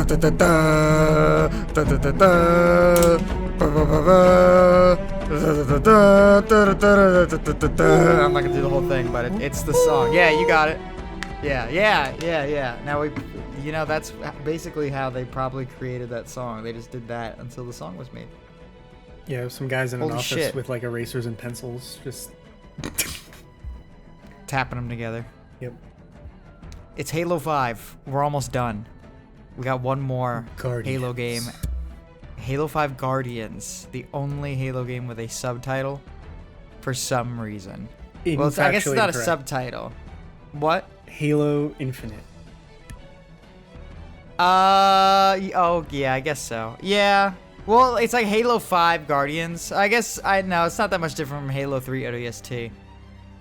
not gonna do the whole thing, but it's the song. Yeah, you got it. Yeah. Now that's basically how they probably created that song. They just did that until the song was made. Yeah, some guys in an office shit. with like erasers and pencils, just tapping them together. Yep. It's Halo 5. We're almost done. We got one more Halo game. Halo 5 Guardians, the only Halo game with a subtitle for some reason. Well, I guess it's not a subtitle. What? Halo Infinite. Oh, yeah, I guess so. Yeah. Well, it's like Halo 5 Guardians. I guess, no, it's not that much different from Halo 3 ODST.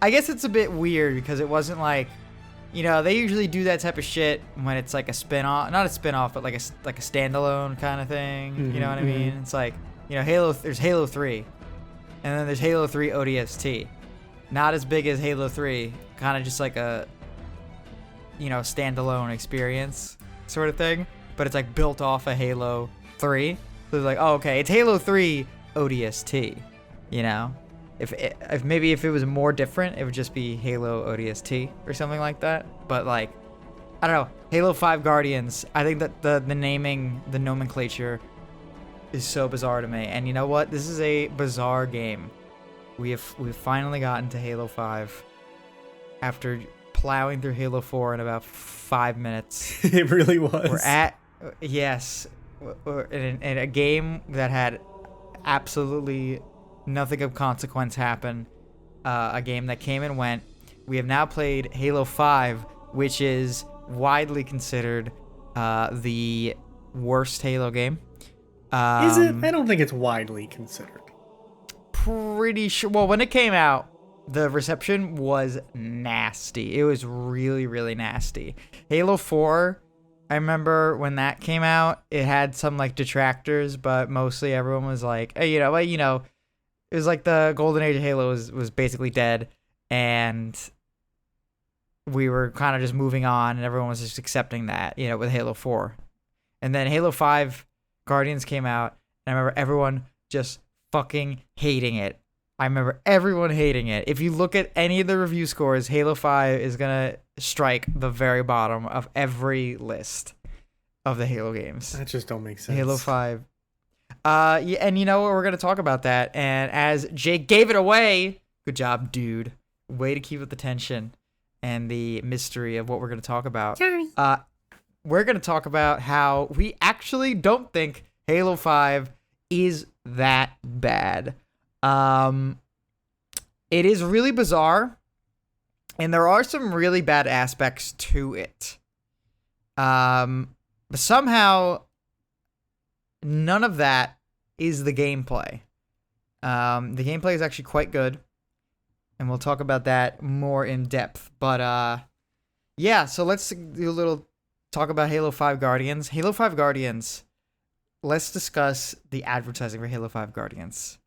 I guess it's a bit weird because it wasn't like, they usually do that type of shit when it's like a spin-off, not a spin-off, but like a standalone kind of thing. Mm-hmm, you know what I mean? It's like, there's Halo 3, and then there's Halo 3 ODST. Not as big as Halo 3, kind of just like a, standalone experience sort of thing, but it's like built off of Halo 3. So it's like, oh, okay, it's Halo 3 ODST, If maybe if it was more different, it would just be Halo ODST or something like that. But like, I don't know, Halo 5 Guardians, I think that the naming, the nomenclature is so bizarre to me. And you know what? This is a bizarre game. We've finally gotten to Halo 5 after plowing through Halo 4 in about 5 minutes. It really was. We're at, yes, in a game that had absolutely nothing of consequence happen. A game that came and went. We have now played Halo 5, which is widely considered the worst Halo game. Is it? I don't think it's widely considered. Pretty sure. Well, when it came out, the reception was nasty. It was really, really nasty. Halo 4, I remember when that came out, it had some like detractors, but mostly everyone was like, hey, it was like the golden age of Halo was basically dead, and we were kind of just moving on, and everyone was just accepting that, with Halo 4. And then Halo 5 Guardians came out, and I remember everyone just fucking hating it. I remember everyone hating it. If you look at any of the review scores, Halo 5 is going to strike the very bottom of every list of the Halo games. That just don't make sense. Halo 5. Yeah, and we're going to talk about that. And as Jake gave it away, good job, dude. Way to keep up the tension and the mystery of what we're going to talk about. Sorry. We're going to talk about how we actually don't think Halo 5 is that bad. It is really bizarre, and there are some really bad aspects to it. But somehow, none of that is the gameplay. The gameplay is actually quite good, and we'll talk about that more in depth. But yeah, so let's do a little talk about Halo 5 Guardians. Halo 5 Guardians, let's discuss the advertising for Halo 5 Guardians.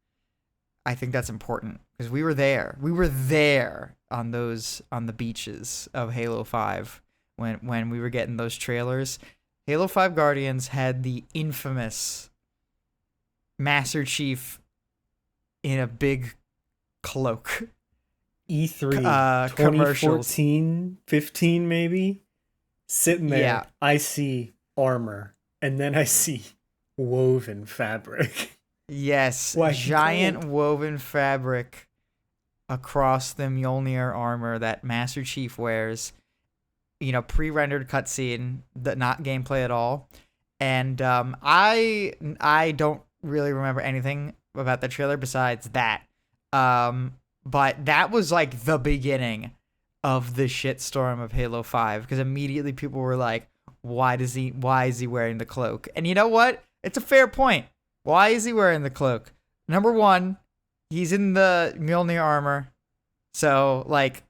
I think that's important because we were there. We were there on the beaches of Halo 5 when we were getting those trailers. Halo 5 Guardians had the infamous Master Chief in a big cloak. E3 2014, 15 maybe. Sitting there, yeah. I see armor, and then I see woven fabric. Yes, giant woven fabric across the Mjolnir armor that Master Chief wears. Pre-rendered cutscene, not gameplay at all. And I don't really remember anything about the trailer besides that. But that was like the beginning of the shitstorm of Halo 5, because immediately people were like, why is he wearing the cloak? And you know what? It's a fair point. Why is he wearing the cloak? Number one, he's in the Mjolnir armor, so like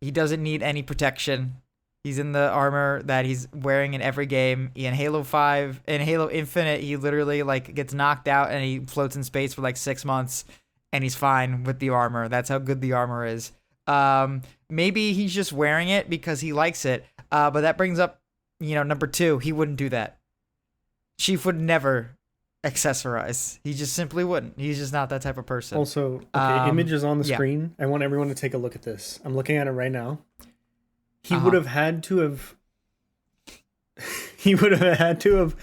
he doesn't need any protection. He's in the armor that he's wearing in every game. In Halo 5, in Halo Infinite, he literally like gets knocked out and he floats in space for like 6 months, and he's fine with the armor. That's how good the armor is. Maybe he's just wearing it because he likes it. But that brings up, number two, he wouldn't do that. Chief would never accessorize. He just simply wouldn't. He's just not that type of person. Also, okay, image is on the yeah. screen. I want everyone to take a look at this. I'm looking at it right now. He Uh-huh. would have had to have. He would have had to have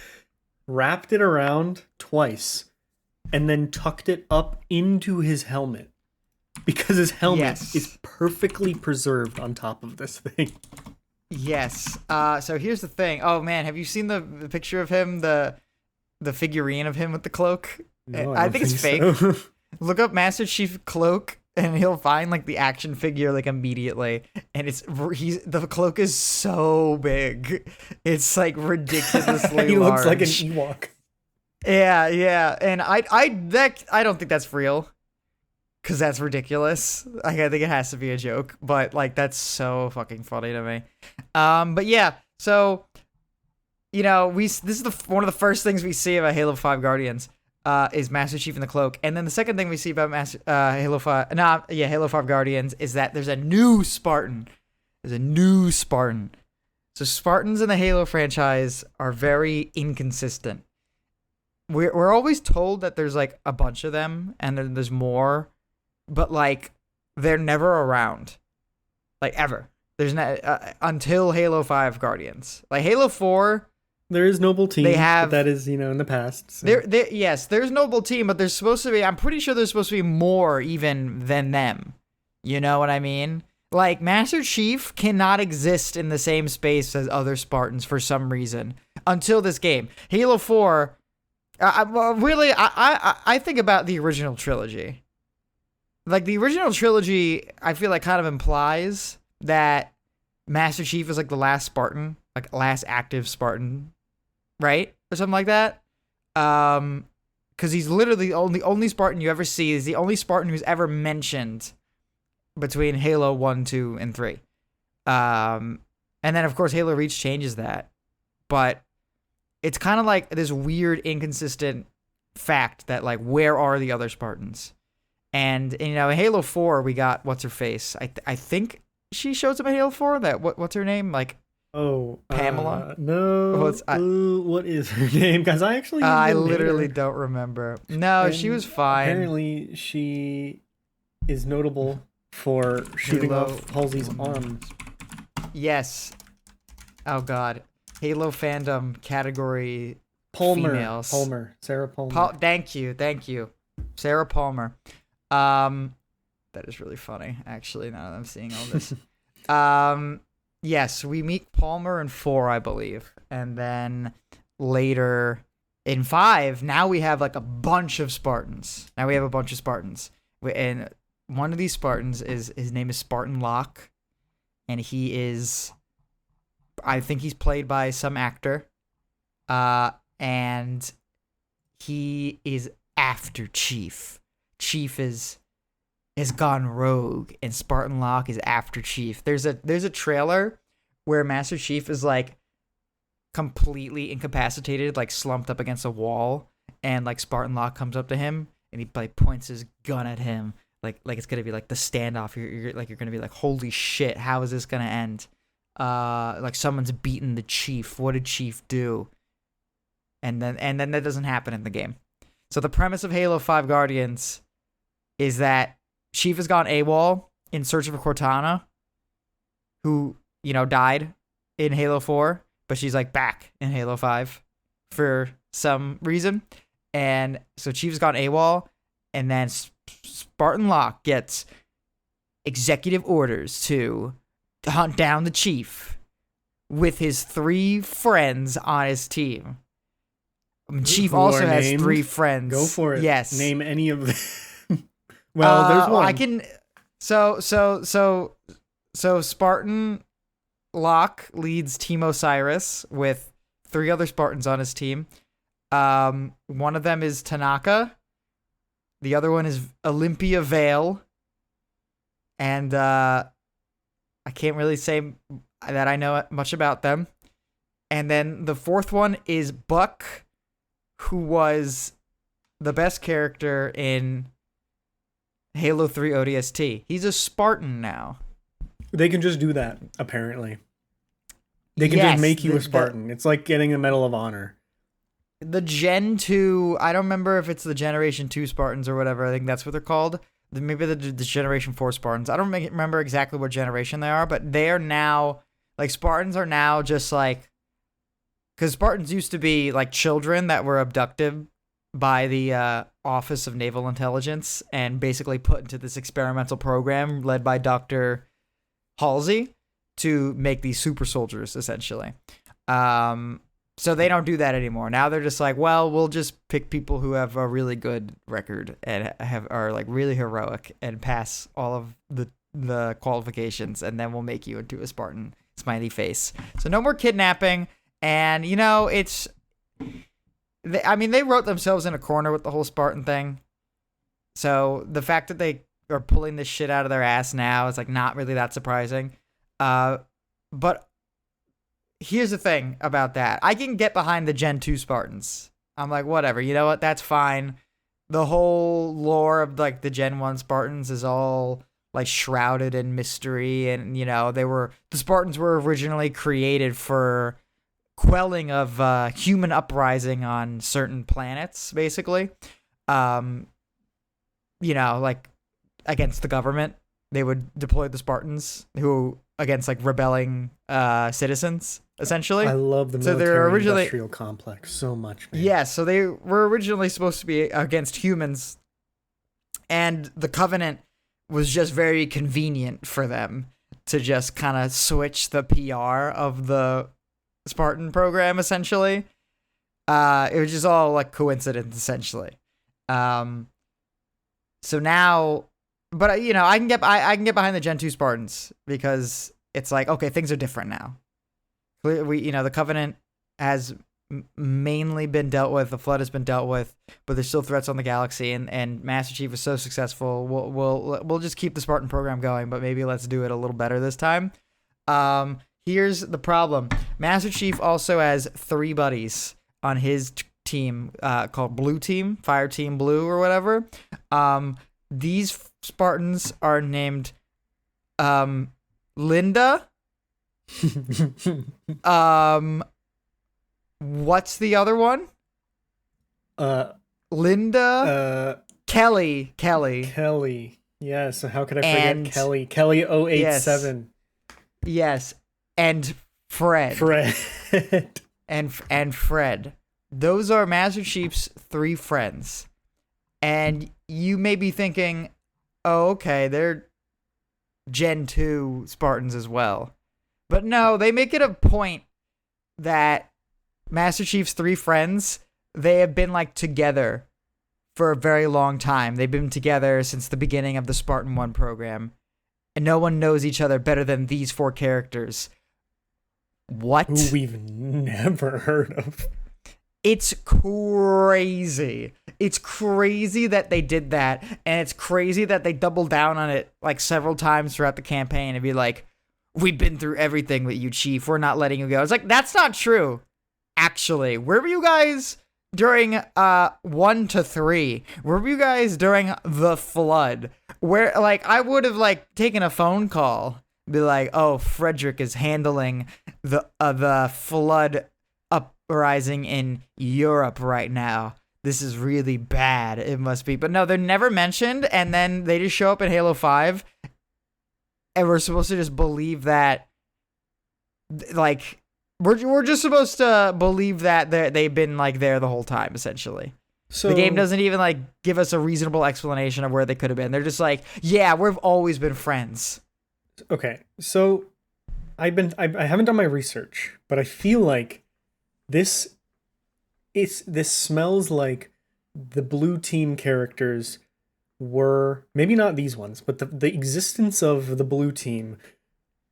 wrapped it around twice, and then tucked it up into his helmet, because his helmet is perfectly preserved on top of this thing. Yes. So here's the thing. Oh man, have you seen the picture of him? The figurine of him with the cloak? No, I think it's fake. So. Look up Master Chief cloak, and he'll find like the action figure like immediately. And the cloak is so big, it's like ridiculously He large. looks like an Ewok. Yeah, and I don't think that's real, because that's ridiculous. Like, I think it has to be a joke, but like that's so fucking funny to me. But yeah, so this is one of the first things we see about Halo 5 Guardians is Master Chief in the cloak, and then the second thing we see about Halo 5 Guardians is that there's a new Spartan. There's a new Spartan. So Spartans in the Halo franchise are very inconsistent. We're always told that there's like a bunch of them and then there's more, but like they're never around, like ever. There's not until Halo 5 Guardians. Like Halo 4, there is Noble Team. They have, but that is in the past. So. Yes, there's Noble Team, but there's supposed to be. I'm pretty sure there's supposed to be more even than them. You know what I mean? Like Master Chief cannot exist in the same space as other Spartans for some reason until this game. Halo 4. I think about the original trilogy. Like the original trilogy, I feel like kind of implies that Master Chief is like the last Spartan, like last active Spartan, right? Or something like that. Because he's literally the only Spartan you ever see. Is the only Spartan who's ever mentioned between Halo 1, 2, and 3. And then of course Halo Reach changes that, but it's kind of like this weird, inconsistent fact that, like, where are the other Spartans? And in Halo 4, we got what's her face. I think she shows up in Halo 4. What's her name? Like, Pamela? No. What is her name? Because I actually I literally don't remember. No, she was fine. Apparently, she is notable for shooting off Halsey's arm. Yes. Oh God. Halo fandom category females. Sarah Palmer. Thank you. Sarah Palmer. That is really funny, actually, now that I'm seeing all this. Yes, we meet Palmer in 4, I believe. And then later in 5, now we have like a bunch of Spartans. And one of these Spartans his name is Spartan Locke. And he is, I think he's played by some actor. And he is after Chief. Chief has gone rogue, and Spartan Locke is after Chief. There's a trailer where Master Chief is like completely incapacitated, like slumped up against a wall, and like Spartan Locke comes up to him and he like points his gun at him, like it's gonna be like the standoff. You're gonna be like, holy shit, how is this gonna end? Like someone's beaten the Chief. What did Chief do? And then that doesn't happen in the game. So the premise of Halo 5 Guardians is that Chief has gone AWOL in search of a Cortana, who died in Halo 4, but she's like back in Halo 5 for some reason. And so Chief's gone AWOL, and then Spartan Locke gets executive orders to hunt down the Chief with his 3 friends on his team. Chief also has 3 friends. Go for it. Yes. Name any of them. Well, there's one. I can. So Spartan Locke leads Team Osiris with 3 other Spartans on his team. One of them is Tanaka. The other one is Olympia Vale. And I can't really say that I know much about them. And then the 4th one is Buck, who was the best character in Halo 3 ODST. He's a Spartan now. They can just do that, apparently. They can just make you a Spartan. It's like getting a Medal of Honor. the Gen 2, I don't remember if it's the Generation 2 Spartans or whatever. I think that's what they're called. Maybe the Generation 4 Spartans. I don't remember exactly what generation they are, but they are now, like, Spartans are now just like, because Spartans used to be like children that were abducted by the Office of Naval Intelligence and basically put into this experimental program led by Dr. Halsey to make these super soldiers, essentially. So they don't do that anymore. Now they're just like, well, we'll just pick people who have a really good record and are like really heroic and pass all of the qualifications, and then we'll make you into a Spartan. Smiley face. So no more kidnapping, and they wrote themselves in a corner with the whole Spartan thing. So the fact that they are pulling this shit out of their ass now is like not really that surprising. But here's the thing about that. I can get behind the Gen 2 Spartans. I'm like, whatever. You know what? That's fine. The whole lore of like the Gen 1 Spartans is all like shrouded in mystery, and the Spartans were originally created for quelling of human uprising on certain planets, basically. Like against the government. They would deploy the Spartans who against like rebelling citizens, essentially. I love the military-industrial complex so much, man. Yeah, so they were originally supposed to be against humans, and the Covenant was just very convenient for them to just kind of switch the PR of the Spartan program, essentially. It was just all like coincidence, essentially. So now, but I can get behind the Gen 2 Spartans because it's like, okay, things are different now. The Covenant has mainly been dealt with, the Flood has been dealt with, but there's still threats on the galaxy, and Master Chief is so successful. We'll just keep the Spartan program going, but maybe let's do it a little better this time. Here's the problem: Master Chief also has 3 buddies on his team called Blue Team, Fire Team Blue, or whatever. These Spartans are named Linda. What's the other one? Linda. Kelly. Yeah, so how could I forget Kelly? Kelly 087. Yes. And Fred. And Fred. Those are Master Chief's 3 friends. And you may be thinking, oh, okay, they're Gen 2 Spartans as well. But no, they make it a point that Master Chief's 3 friends, they have been like together for a very long time. They've been together since the beginning of the Spartan 1 program. And no one knows each other better than these 4 characters. What? Who we've never heard of. It's crazy. It's crazy that they did that, and it's crazy that they doubled down on it like several times throughout the campaign and be like, we've been through everything with you, Chief. We're not letting you go. It's like, that's not true. Actually, where were you guys during 1 to 3? Where were you guys during the Flood? Where, like, I would have like taken a phone call, be like, oh, Frederick is handling the Flood uprising in Europe right now. This is really bad. It must be. But no, they're never mentioned, and then they just show up in Halo 5, and we're supposed to just believe that, like, we're just supposed to believe that they've been, like, there the whole time, essentially. So the game doesn't even, like, give us a reasonable explanation of where they could have been. They're just like, yeah, we've always been friends. Okay, so I haven't done my research, but I feel like this smells like the Blue Team characters were, maybe not these ones, but the existence of the Blue Team,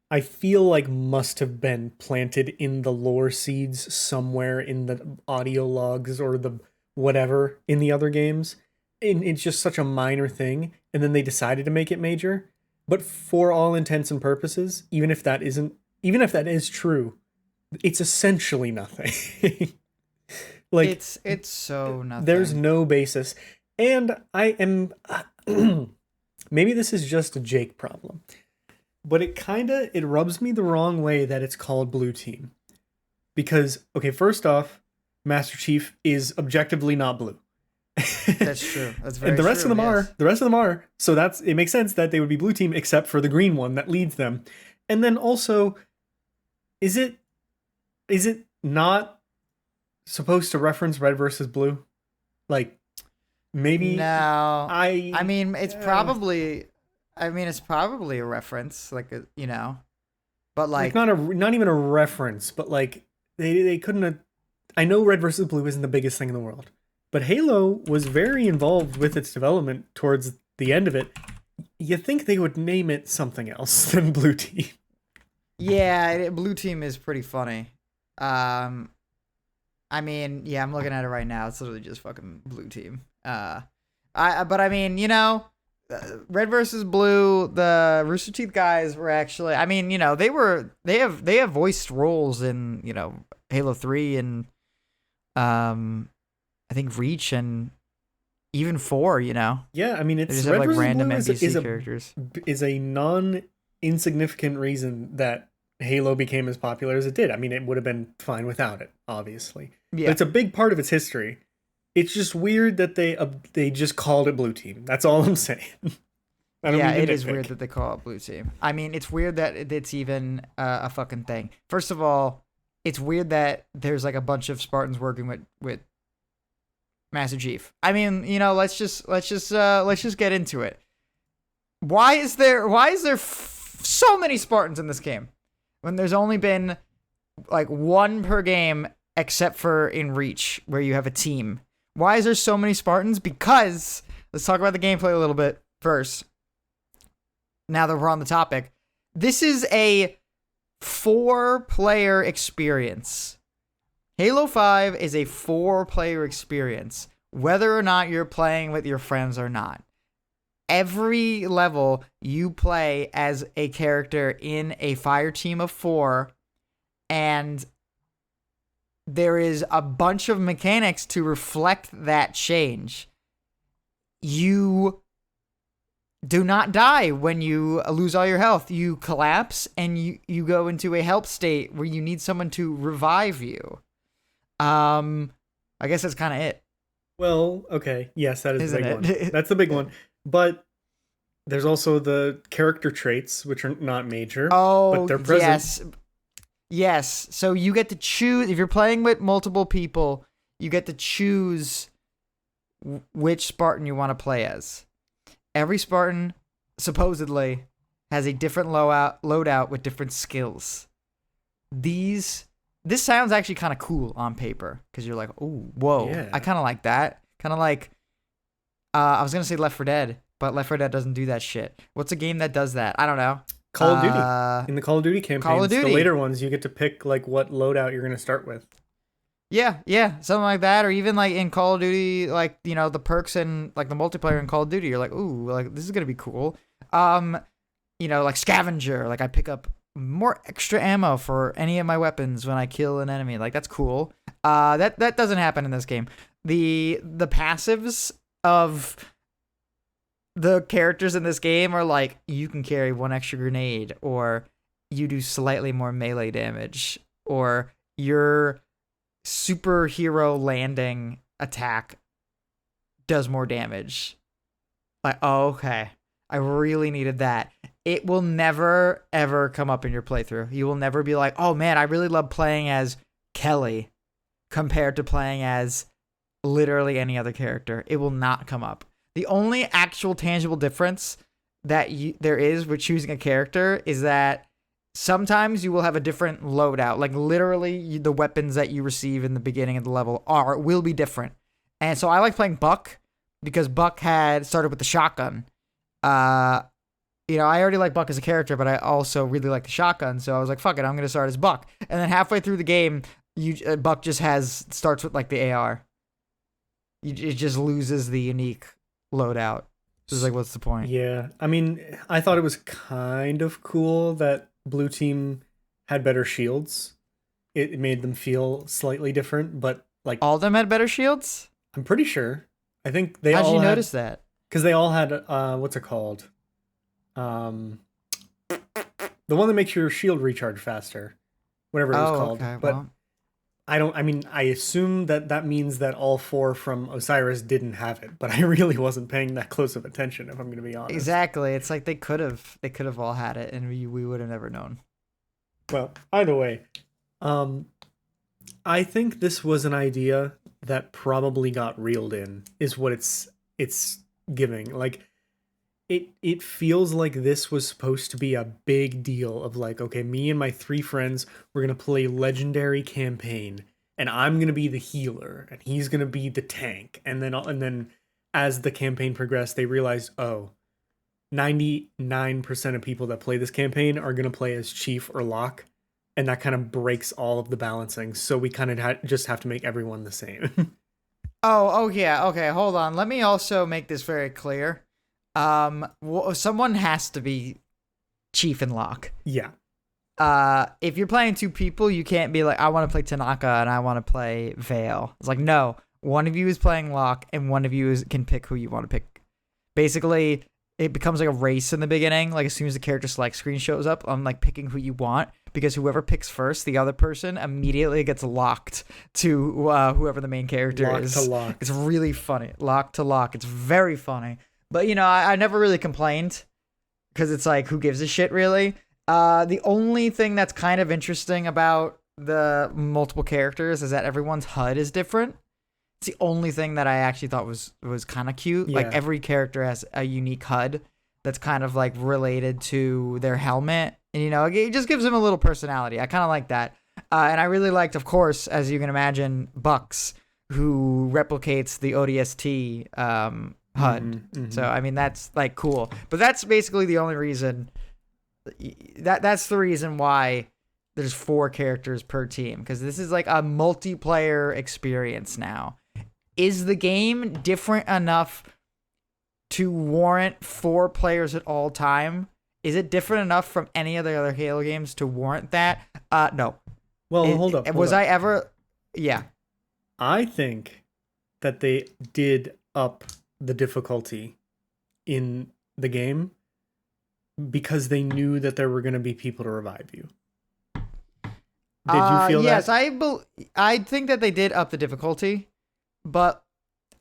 I feel like must have been planted in the lore seeds somewhere in the audio logs or the whatever in the other games. And it's just such a minor thing, and then they decided to make it major. But for all intents and purposes, even if that is true, it's essentially nothing. Like, it's so nothing. There's no basis. And I am maybe this is just a Jake problem, but it rubs me the wrong way that it's called Blue Team. Because, okay, first off, Master Chief is objectively not blue. That's true. That's very and the rest true, of them yes. are. The rest of them are. So it makes sense that they would be blue team except for the green one that leads them. And then also, is it not supposed to reference red versus blue? Like maybe No. I mean, it's uh, probably a reference, like but like like not even a reference, but like they couldn't have. I know red versus blue isn't the biggest thing in the world, but Halo was very involved with its development towards the end of it. You think they would name it something else than blue team? yeah, blue team is pretty funny. Um I mean, yeah, I'm looking at it right now. It's literally just fucking blue team. But I mean, red versus blue. The Rooster Teeth guys were actually. I mean, they have voiced roles in Halo 3 and I think Reach and even 4. Yeah, I mean, They it's just have red like versus random blue NPC characters. is a non insignificant reason that Halo became as popular as it did. I mean, it would have been fine without it, obviously, but Yeah, it's a big part of its history. It's just weird that they just called it blue team. That's all I'm saying. I don't yeah, mean it to is weird nitpick. that they call it blue team. I mean, it's weird that it's even a fucking thing. First of all, it's weird that there's like a bunch of Spartans working with Master Chief. I mean, let's just get into it. Why is there so many Spartans in this game when there's only been like one per game except for in Reach where you have a team? Why is there so many Spartans? Because let's talk about the gameplay a little bit first. Now that we're on the topic, this is a 4-player experience. Halo 5 is a 4-player experience, whether or not you're playing with your friends or not. Every level you play as a character in a fire team of 4, and there is a bunch of mechanics to reflect that change. You do not die when you lose all your health. You collapse and you go into a help state where you need someone to revive you. I guess that's kind of it, Well, okay, yes, that is the isn't big one. it? That's the big one. But there's also the character traits, which are not major, but Oh, they're present. yes. Yes. So you get to choose, if you're playing with multiple people, you get to choose which Spartan you want to play as. Every Spartan supposedly has a different loadout with different skills. This sounds actually kind of cool on paper because you're like, oh, whoa, Yeah. I kind of like that. Kind of like, I was gonna say Left 4 Dead, but Left 4 Dead doesn't do that shit. What's a game that does that? I don't know. Call of Duty. In the Call of Duty campaigns, the Duty. later ones, you get to pick like what loadout you're going to start with. Yeah, something like that, or even like in Call of Duty, like the perks and like the multiplayer in Call of Duty, you're like, ooh, like this is gonna be cool. Like scavenger, like I pick up more extra ammo for any of my weapons when I kill an enemy, like that's cool. That doesn't happen in this game. The passives of the characters in this game are like you can carry one extra grenade, or you do slightly more melee damage, or your superhero landing attack does more damage. Like, oh, okay. I really needed that. It will never, ever come up in your playthrough. You will never be like, oh man, I really love playing as Kelly compared to playing as literally any other character. It will not come up. The only actual tangible difference that there is with choosing a character is that sometimes you will have a different loadout. Like literally the weapons that you receive in the beginning of the level will be different. And so I like playing Buck because Buck had started with the shotgun. I already like Buck as a character, but I also really like the shotgun. So I was like, fuck it, I'm going to start as Buck. And then halfway through the game, Buck just starts with like the AR. It just loses the unique loadout. It's like, what's the point? Yeah. I mean, I thought it was kind of cool that Blue Team had better shields. It made them feel slightly different, but like All of them had better shields? I'm pretty sure. I think they How'd all you had, notice that? because they all had what's it called? The one that makes your shield recharge faster, whatever it was Oh, called. okay. But Well, I mean, I assume that means that all 4 from Osiris didn't have it, but I really wasn't paying that close of attention, if I'm going to be honest. Exactly. It's like they could have all had it, and we would have never known. Well, either way, I think this was an idea that probably got reeled in, is what it's giving. Like, it feels like this was supposed to be a big deal of like, okay, me and my 3 friends, we're gonna play legendary campaign, and I'm gonna be the healer, and he's gonna be the tank, and then as the campaign progressed, they realized, oh, 99% of people that play this campaign are gonna play as Chief or Locke, and that kind of breaks all of the balancing. So we kind of just have to make everyone the same. Oh yeah. Okay, hold on. Let me also make this very clear. Someone has to be Chief and Locke. Yeah. If you're playing 2 people, you can't be like, I want to play Tanaka and I want to play Vale. It's like, no, one of you is playing Locke and one of you can pick who you want to pick. Basically, it becomes like a race in the beginning. Like, as soon as the character select screen shows up, I'm like picking who you want, because whoever picks first, the other person immediately gets locked to whoever the main character is. Lock to lock. It's really funny. Lock to lock. It's very funny. But, I never really complained, because it's like, who gives a shit, really? The only thing that's kind of interesting about the multiple characters is that everyone's HUD is different. It's the only thing that I actually thought was kind of cute. Yeah. Like, every character has a unique HUD that's kind of like related to their helmet. And, it just gives them a little personality. I kind of like that. And I really liked, of course, as you can imagine, Bucks, who replicates the ODST HUD. Mm-hmm. So, I mean, that's like cool. But that's basically the only reason. That's the reason why there's 4 characters per team, because this is like a multiplayer experience now. Is the game different enough to warrant 4 players at all time? Is it different enough from any of the other Halo games to warrant that? No. Well, hold up. I ever? Yeah. I think that they did up the difficulty in the game because they knew that there were going to be people to revive you. Did you feel yes, that? Yes, I think that they did up the difficulty, but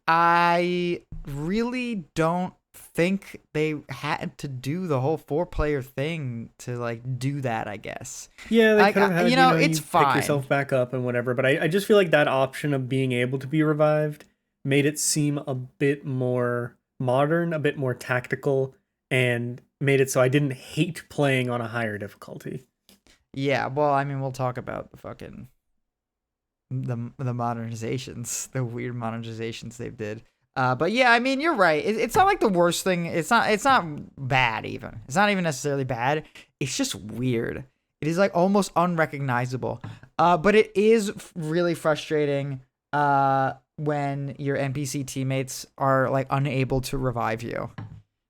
I really don't think they had to do the whole 4-player thing to like do that, I guess. Yeah, they could have had, it's you fine. Pick yourself back up and whatever, but I just feel like that option of being able to be revived made it seem a bit more modern, a bit more tactical, and made it so I didn't hate playing on a higher difficulty. Yeah, well, I mean, we'll talk about the fucking the modernizations, the weird modernizations they did. But yeah, I mean, you're right. It's not like the worst thing. It's not bad even. It's not even necessarily bad. It's just weird. It is like almost unrecognizable. But it is really frustrating when your NPC teammates are like unable to revive you.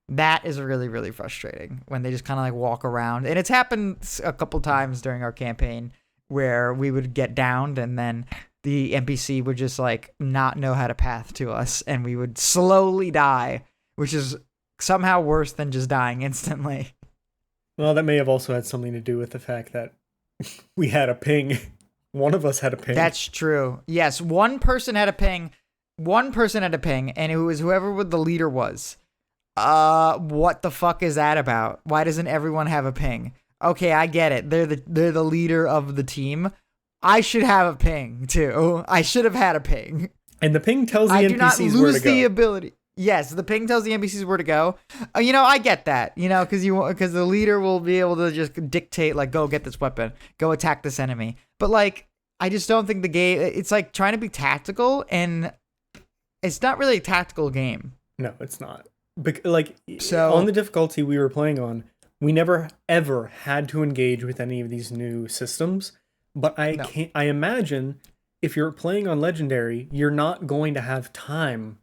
That is really, really frustrating when they just kind of like walk around. And it's happened a couple times during our campaign where we would get downed and then the NPC would just like not know how to path to us and we would slowly die, which is somehow worse than just dying instantly. Well, that may have also had something to do with the fact that we had a ping. One of us had a ping. That's true. Yes, one person had a ping. And it was whoever the leader was. What the fuck is that about? Why doesn't everyone have a ping? Okay, I get it. They're the leader of the team. I should have a ping too. I should have had a ping. And the ping tells the NPCs NPCs where to go. I do not lose the ability. Yes, the ping tells the NPCs where to go. I get that. Because the leader will be able to just dictate, like, go get this weapon, go attack this enemy. But like, I just don't think the game. It's like trying to be tactical, and it's not really a tactical game. No, it's not. So on the difficulty we were playing on, we never ever had to engage with any of these new systems. But I imagine if you're playing on Legendary, you're not going to have time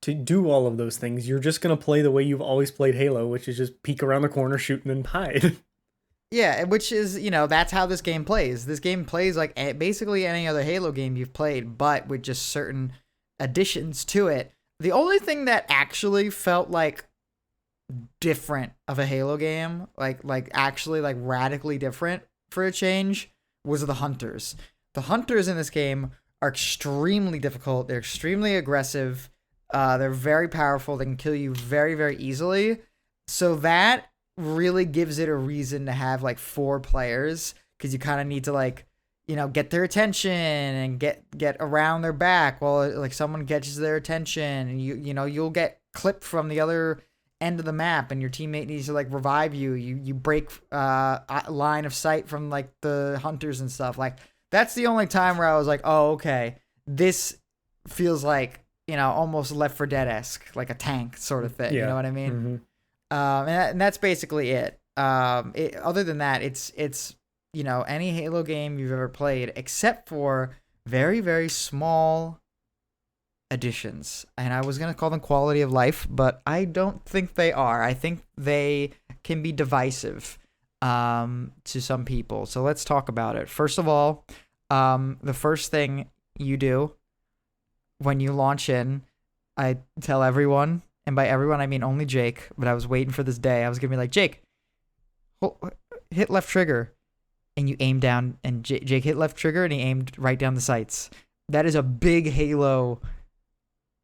to do all of those things. You're just going to play the way you've always played Halo, which is just peek around the corner, shoot, and then hide. Yeah, which is, that's how this game plays. This game plays like basically any other Halo game you've played, but with just certain additions to it. The only thing that actually felt like different of a Halo game, like actually like radically different for a change, was the hunters. The hunters in this game are extremely difficult. They're extremely aggressive. They're very powerful. They can kill you very, very easily. So that really gives it a reason to have like 4 players, because you kind of need to like, get their attention and get around their back while like someone catches their attention, and you'll get clipped from the other end of the map, and your teammate needs to like revive you. You break line of sight from like the hunters and stuff. Like that's the only time where I was like, oh, okay, this feels like, almost Left 4 Dead-esque, like a tank sort of thing. Yeah. You know what I mean? Mm-hmm. And that's basically it. Other than that, it's any Halo game you've ever played, except for very, very small additions. And I was going to call them quality of life, but I don't think they are. I think they can be divisive to some people. So let's talk about it. First of all, the first thing you do when you launch in, I tell everyone, and by everyone I mean only Jake, but I was waiting for this day. I was going to be like, Jake, hit left trigger. And you aim down, and Jake hit left trigger, and he aimed right down the sights. That is a big Halo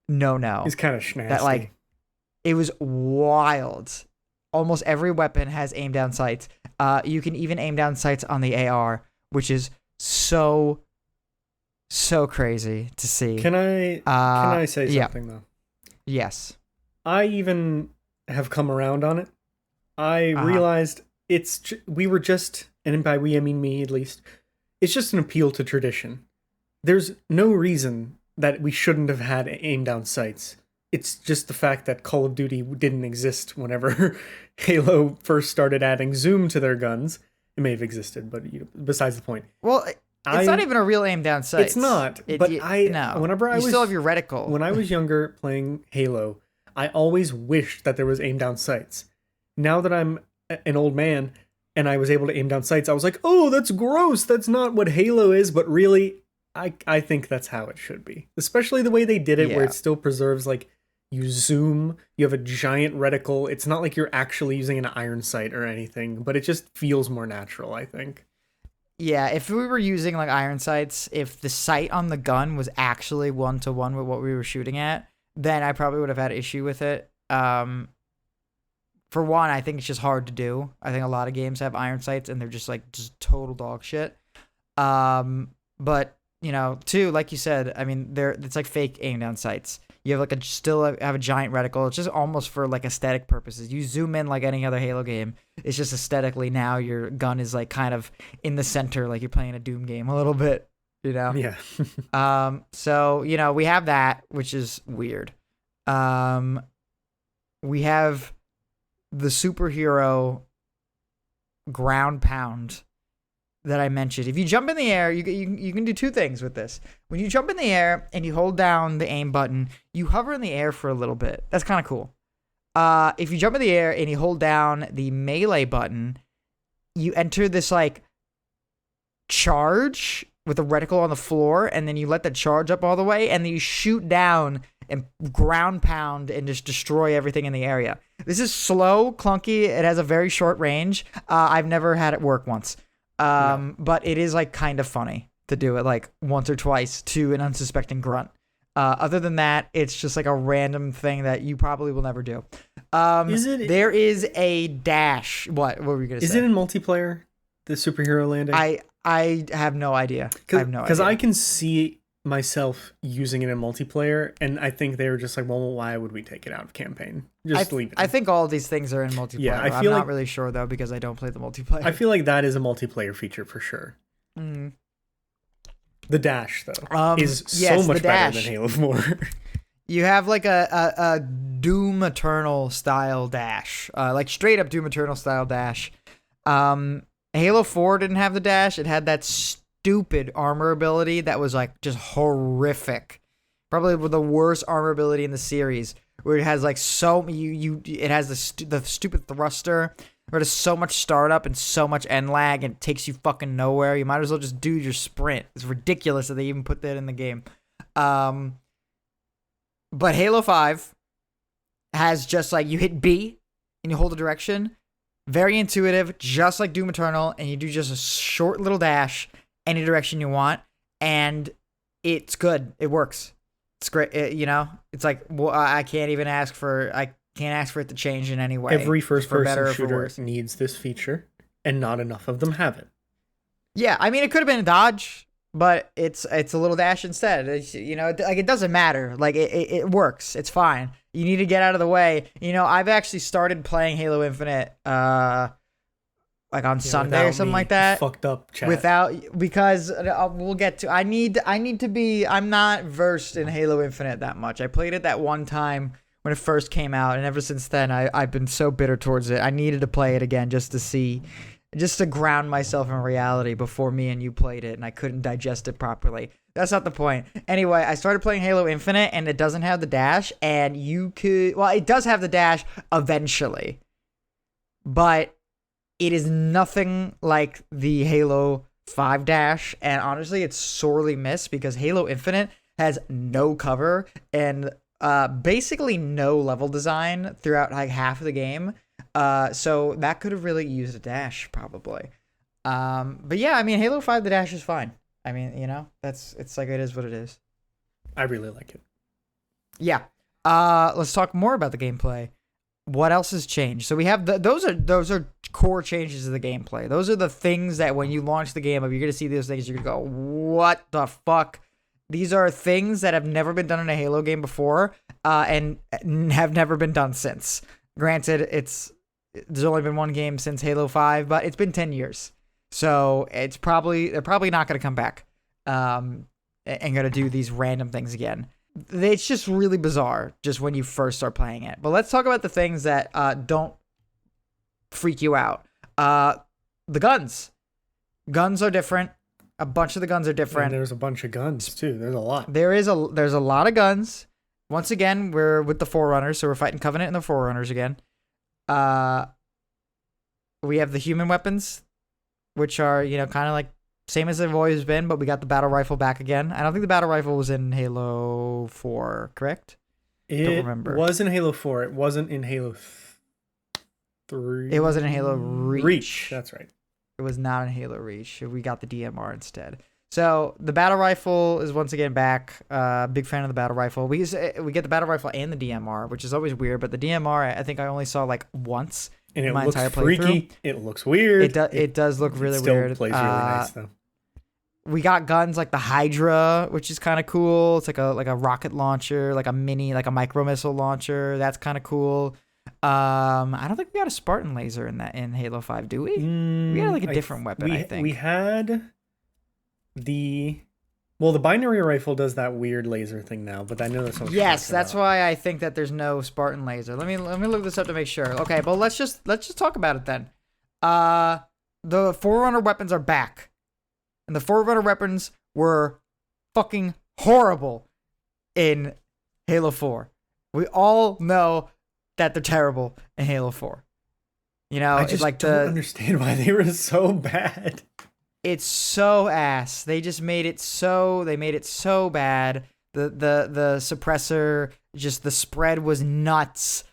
no-no. He's kind of schnasty. That, like, it was wild. Almost every weapon has aim down sights. You can even aim down sights on the AR, which is so crazy to see. Can I say something, though? Yes. I even have come around on it. I realized we were just, and by we I mean me at least, it's just an appeal to tradition. There's no reason that we shouldn't have had aim down sights. It's just the fact that Call of Duty didn't exist whenever Halo first started adding zoom to their guns. It may have existed, but besides the point. Well, it's not even a real aim down sight. It's not. No. Whenever you still have your reticle. When I was younger playing Halo, I always wished that there was aim down sights. Now that I'm an old man and I was able to aim down sights, I was like, oh, that's gross. That's not what Halo is. But really, I think that's how it should be. Especially the way they did it, where it still preserves, like, you zoom, you have a giant reticle. It's not like you're actually using an iron sight or anything, but it just feels more natural, I think. Yeah, if we were using like iron sights, if the sight on the gun was actually 1-to-1 with what we were shooting at, then I probably would have had issue with it. For one, I think it's just hard to do. I think a lot of games have iron sights and they're just total dog shit. But two, like you said, I mean, it's like fake aim down sights. You have still have a giant reticle. It's just almost for like aesthetic purposes. You zoom in like any other Halo game. It's just aesthetically now your gun is like kind of in the center, like you're playing a Doom game a little bit, Yeah. So, we have that, which is weird. We have the superhero ground pound that I mentioned. If you jump in the air, you can do 2 things with this. When you jump in the air and you hold down the aim button, you hover in the air for a little bit. That's kind of cool. If you jump in the air and you hold down the melee button, you enter this like charge with a reticle on the floor, and then you let the charge up all the way, and then you shoot down and ground pound and just destroy everything in the area. This is slow, clunky. It has a very short range. I've never had it work once. But it is like kind of funny to do it like once or twice to an unsuspecting grunt. Other than that, it's just like a random thing that you probably will never do. There is a dash. What were we gonna say? Is it in multiplayer? The superhero landing? I have no idea. Because I can see myself using it in multiplayer, and I think they were just like, well, why would we take it out of campaign? Just leave it. I think all of these things are in multiplayer. Yeah, I'm not really sure though, because I don't play the multiplayer. I feel like that is a multiplayer feature for sure. Mm. The dash though is so much better than Halo 4. You have like a Doom Eternal style dash, like straight up Doom Eternal style dash. Halo 4 didn't have the dash. It had that stupid armor ability that was like just horrific. Probably the worst armor ability in the series, where it has like it has the stupid thruster, where there's so much startup and so much end lag, and it takes you fucking nowhere. You might as well just do your sprint. It's ridiculous that they even put that in the game. But Halo 5 has just like you hit B and you hold a direction. Very intuitive, just like Doom Eternal, and you do just a short little dash any direction you want, and it's good. It works. It's great. It's like, well, I can't ask for it to change in any way. Every first-person shooter needs this feature, and not enough of them have it. Yeah, I mean, it could have been a dodge, but it's a little dash instead. It doesn't matter. Like, it works. It's fine. You need to get out of the way. I've actually started playing Halo Infinite, like on Sunday or something like that. Fucked up chat. Because we'll get to. I need to be. I'm not versed in Halo Infinite that much. I played it that one time when it first came out, and ever since then, I've been so bitter towards it. I needed to play it again just to ground myself in reality before me and you played it, and I couldn't digest it properly. That's not the point. Anyway, I started playing Halo Infinite, and it doesn't have the dash, and it does have the dash eventually, but it is nothing like the Halo 5 dash, and honestly, it's sorely missed because Halo Infinite has no cover and basically no level design throughout like half of the game. So that could have really used a dash probably. But yeah, I mean, Halo 5, the dash is fine. I mean, it's like, it is what it is. I really like it. Yeah. Let's talk more about the gameplay. What else has changed? So we have those are core changes to the gameplay. Those are the things that when you launch the game, you're going to see those things, you're going to go, what the fuck? These are things that have never been done in a Halo game before, and have never been done since. Granted, there's only been one game since Halo 5, but it's been 10 years. So they're probably not going to come back and going to do these random things again. It's just really bizarre just when you first start playing it. But let's talk about the things that don't freak you out. The guns. Guns are different. A bunch of the guns are different. And there's a bunch of guns too. There's a lot. There's a lot of guns. Once again, we're with the Forerunners, so we're fighting Covenant and the Forerunners again. We have the human weapons, which are, kind of like same as they've always been, but we got the battle rifle back again. I don't think the battle rifle was in Halo 4, correct? Don't remember. It was in Halo 4. It wasn't in Halo 3. It wasn't in Halo Reach. That's right. It was not in Halo Reach. We got the DMR instead. So the battle rifle is once again back. Big fan of the battle rifle. We get the battle rifle and the DMR, which is always weird. But the DMR, I think I only saw like once in my looks entire playthrough. Freaky. It looks weird. It does look really weird. It plays really nice though. We got guns like the Hydra, which is kind of cool. It's like a rocket launcher, like a micro missile launcher. That's kind of cool. I don't think we got a Spartan laser in Halo 5, do we? We got like a different weapon, I think. We had the binary rifle does that weird laser thing now, but I know that's what. Yes, that's why I think that there's no Spartan laser. Let me look this up to make sure. Okay, but let's just talk about it then. The Forerunner weapons are back. And the Forerunner weapons were fucking horrible in Halo 4. We all know that they're terrible in Halo 4. I just don't understand why they were so bad. It's so ass. They just made it so bad. The suppressor, just the spread was nuts.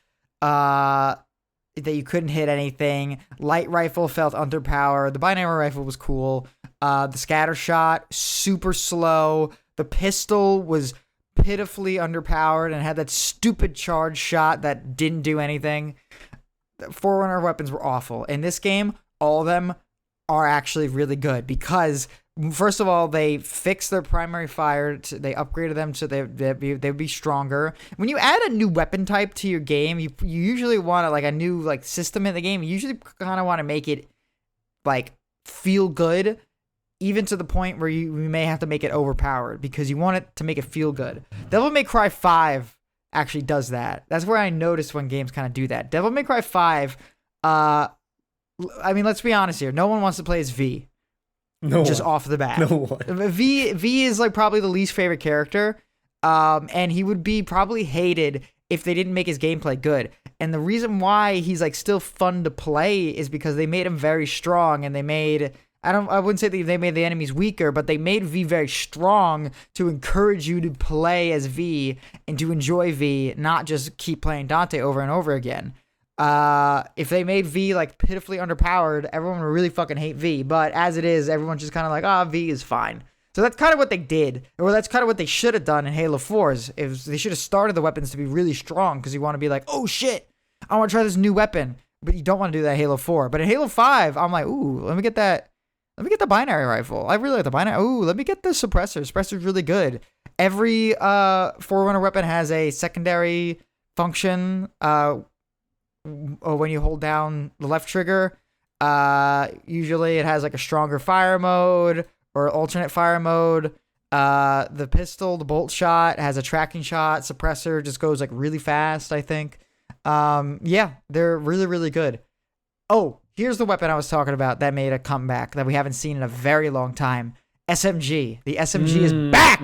That you couldn't hit anything. Light rifle felt underpowered. The binary rifle was cool. The scatter shot, super slow. The pistol was pitifully underpowered and had that stupid charge shot that didn't do anything. The Forerunner weapons were awful. In this game, all of them are actually really good because, first of all, they fixed their primary fire. They upgraded them so they'd be stronger. When you add a new weapon type to your game, you usually want a new system in the game. You usually kind of want to make it feel good, even to the point where you may have to make it overpowered because you want it to make it feel good. Devil May Cry 5 actually does that. That's where I noticed when games kind of do that. Devil May Cry 5, I mean, let's be honest here. No one wants to play as V. Off the bat. No one. V is probably the least favorite character. And he would be probably hated if they didn't make his gameplay good. And the reason why he's still fun to play is because they made him very strong, and they made, I wouldn't say that they made the enemies weaker, but they made V very strong to encourage you to play as V and to enjoy V, not just keep playing Dante over and over again. If they made V pitifully underpowered, everyone would really fucking hate V. But as it is, everyone's just kind of V is fine. So that's kind of what they did, or that's kind of what they should have done in Halo 4. Is they should have started the weapons to be really strong because you want to be like, oh shit, I want to try this new weapon, but you don't want to do that in Halo 4. But in Halo 5, I'm like, ooh, let me get that. Let me get the binary rifle. I really like the binary. Ooh, let me get the suppressor. Suppressor's really good. Every Forerunner weapon has a secondary function. When you hold down the left trigger, usually it has like a stronger fire mode or alternate fire mode. The pistol, the bolt shot, has a tracking shot. Suppressor just goes like really fast, I think. Yeah, they're really, really good. Oh, here's the weapon I was talking about that made a comeback that we haven't seen in a very long time. SMG. The SMG is back.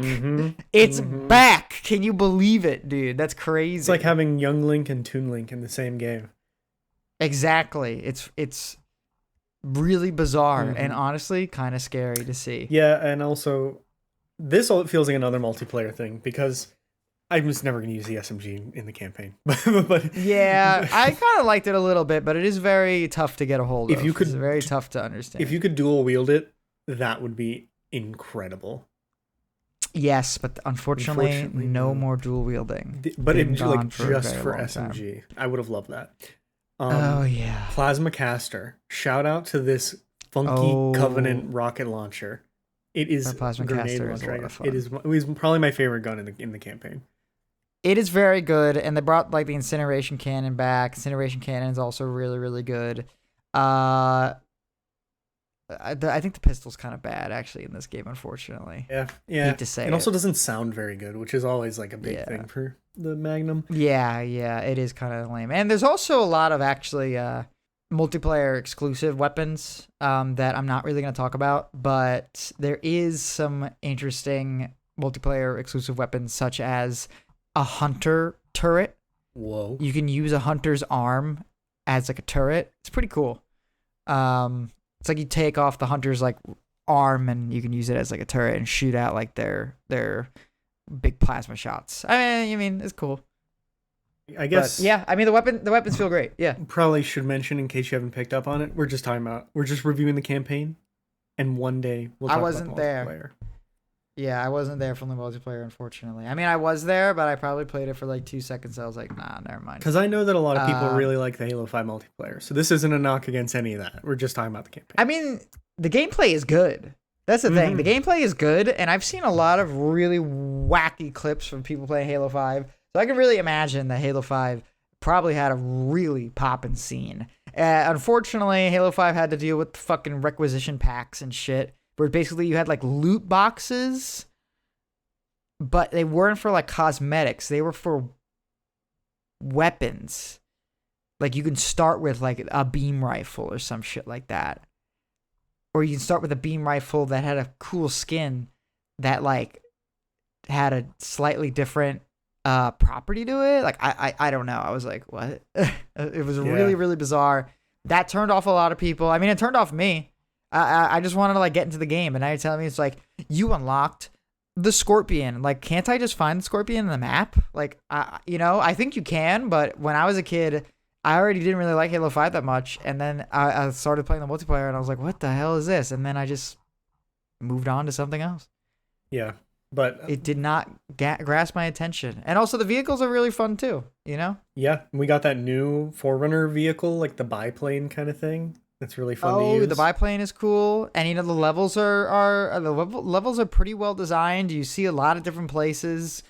It's back. Can you believe it, dude? That's crazy. It's like having Young Link and Toon Link in the same game. Exactly. It's really bizarre and honestly kind of scary to see. Yeah, and also this all feels like another multiplayer thing because I'm just never going to use the SMG in the campaign. But yeah, I kind of liked it a little bit, but it is very tough to get a hold of. It's very tough to understand. If you could dual wield it, that would be incredible. Yes, but unfortunately no more dual wielding. But it, like just for SMG. Time. I would have loved that. Oh yeah. Plasma Caster. Shout out to this funky Covenant rocket launcher. It is Plasma Caster is a lot of fun. It was probably my favorite gun in the campaign. It is very good, and they brought like the incineration cannon back. Incineration cannon is also really, really good. I think the pistol's kind of bad actually in this game, unfortunately. Yeah. Hate to say it also doesn't sound very good, which is always like a big thing for the Magnum. Yeah, it is kind of lame. And there's also a lot of actually multiplayer exclusive weapons that I'm not really going to talk about, but there is some interesting multiplayer exclusive weapons such as a hunter turret. Whoa. You can use a hunter's arm as like a turret. It's pretty cool. It's like you take off the hunter's like arm and you can use it as like a turret and shoot out like their big plasma shots. I mean, it's cool. I guess. But, yeah, I mean the weapons feel great. Yeah. Probably should mention in case you haven't picked up on it. We're just reviewing the campaign, and one day we'll talk about the multiplayer. Yeah, I wasn't there for the multiplayer, unfortunately. I mean, I was there, but I probably played it for like 2 seconds. So I was like, nah, never mind. Because I know that a lot of people really like the Halo 5 multiplayer. So this isn't a knock against any of that. We're just talking about the campaign. I mean, the gameplay is good. That's the thing. The gameplay is good, and I've seen a lot of really wacky clips from people playing Halo 5. So I can really imagine that Halo 5 probably had a really poppin' scene. Unfortunately, Halo 5 had to deal with fucking requisition packs and shit. Where basically you had like loot boxes, but they weren't for like cosmetics. They were for weapons. Like you can start with like a beam rifle or some shit like that. Or you can start with a beam rifle that had a cool skin that like had a slightly different property to it. Like I don't know. I was like, what? It was really, really bizarre. That turned off a lot of people. I mean, it turned off me. I just wanted to like get into the game, and now you're telling me it's like you unlocked the Scorpion. Like, can't I just find the Scorpion in the map? Like, I think you can, but when I was a kid, I already didn't really like Halo 5 that much, and then I started playing the multiplayer, and I was like, what the hell is this? And then I just moved on to something else. Yeah, but it did not grasp my attention, and also the vehicles are really fun too. You know? Yeah, we got that new Forerunner vehicle, like the biplane kind of thing. That's really fun to use. The biplane is cool, and the levels levels are pretty well designed. You see a lot of different places.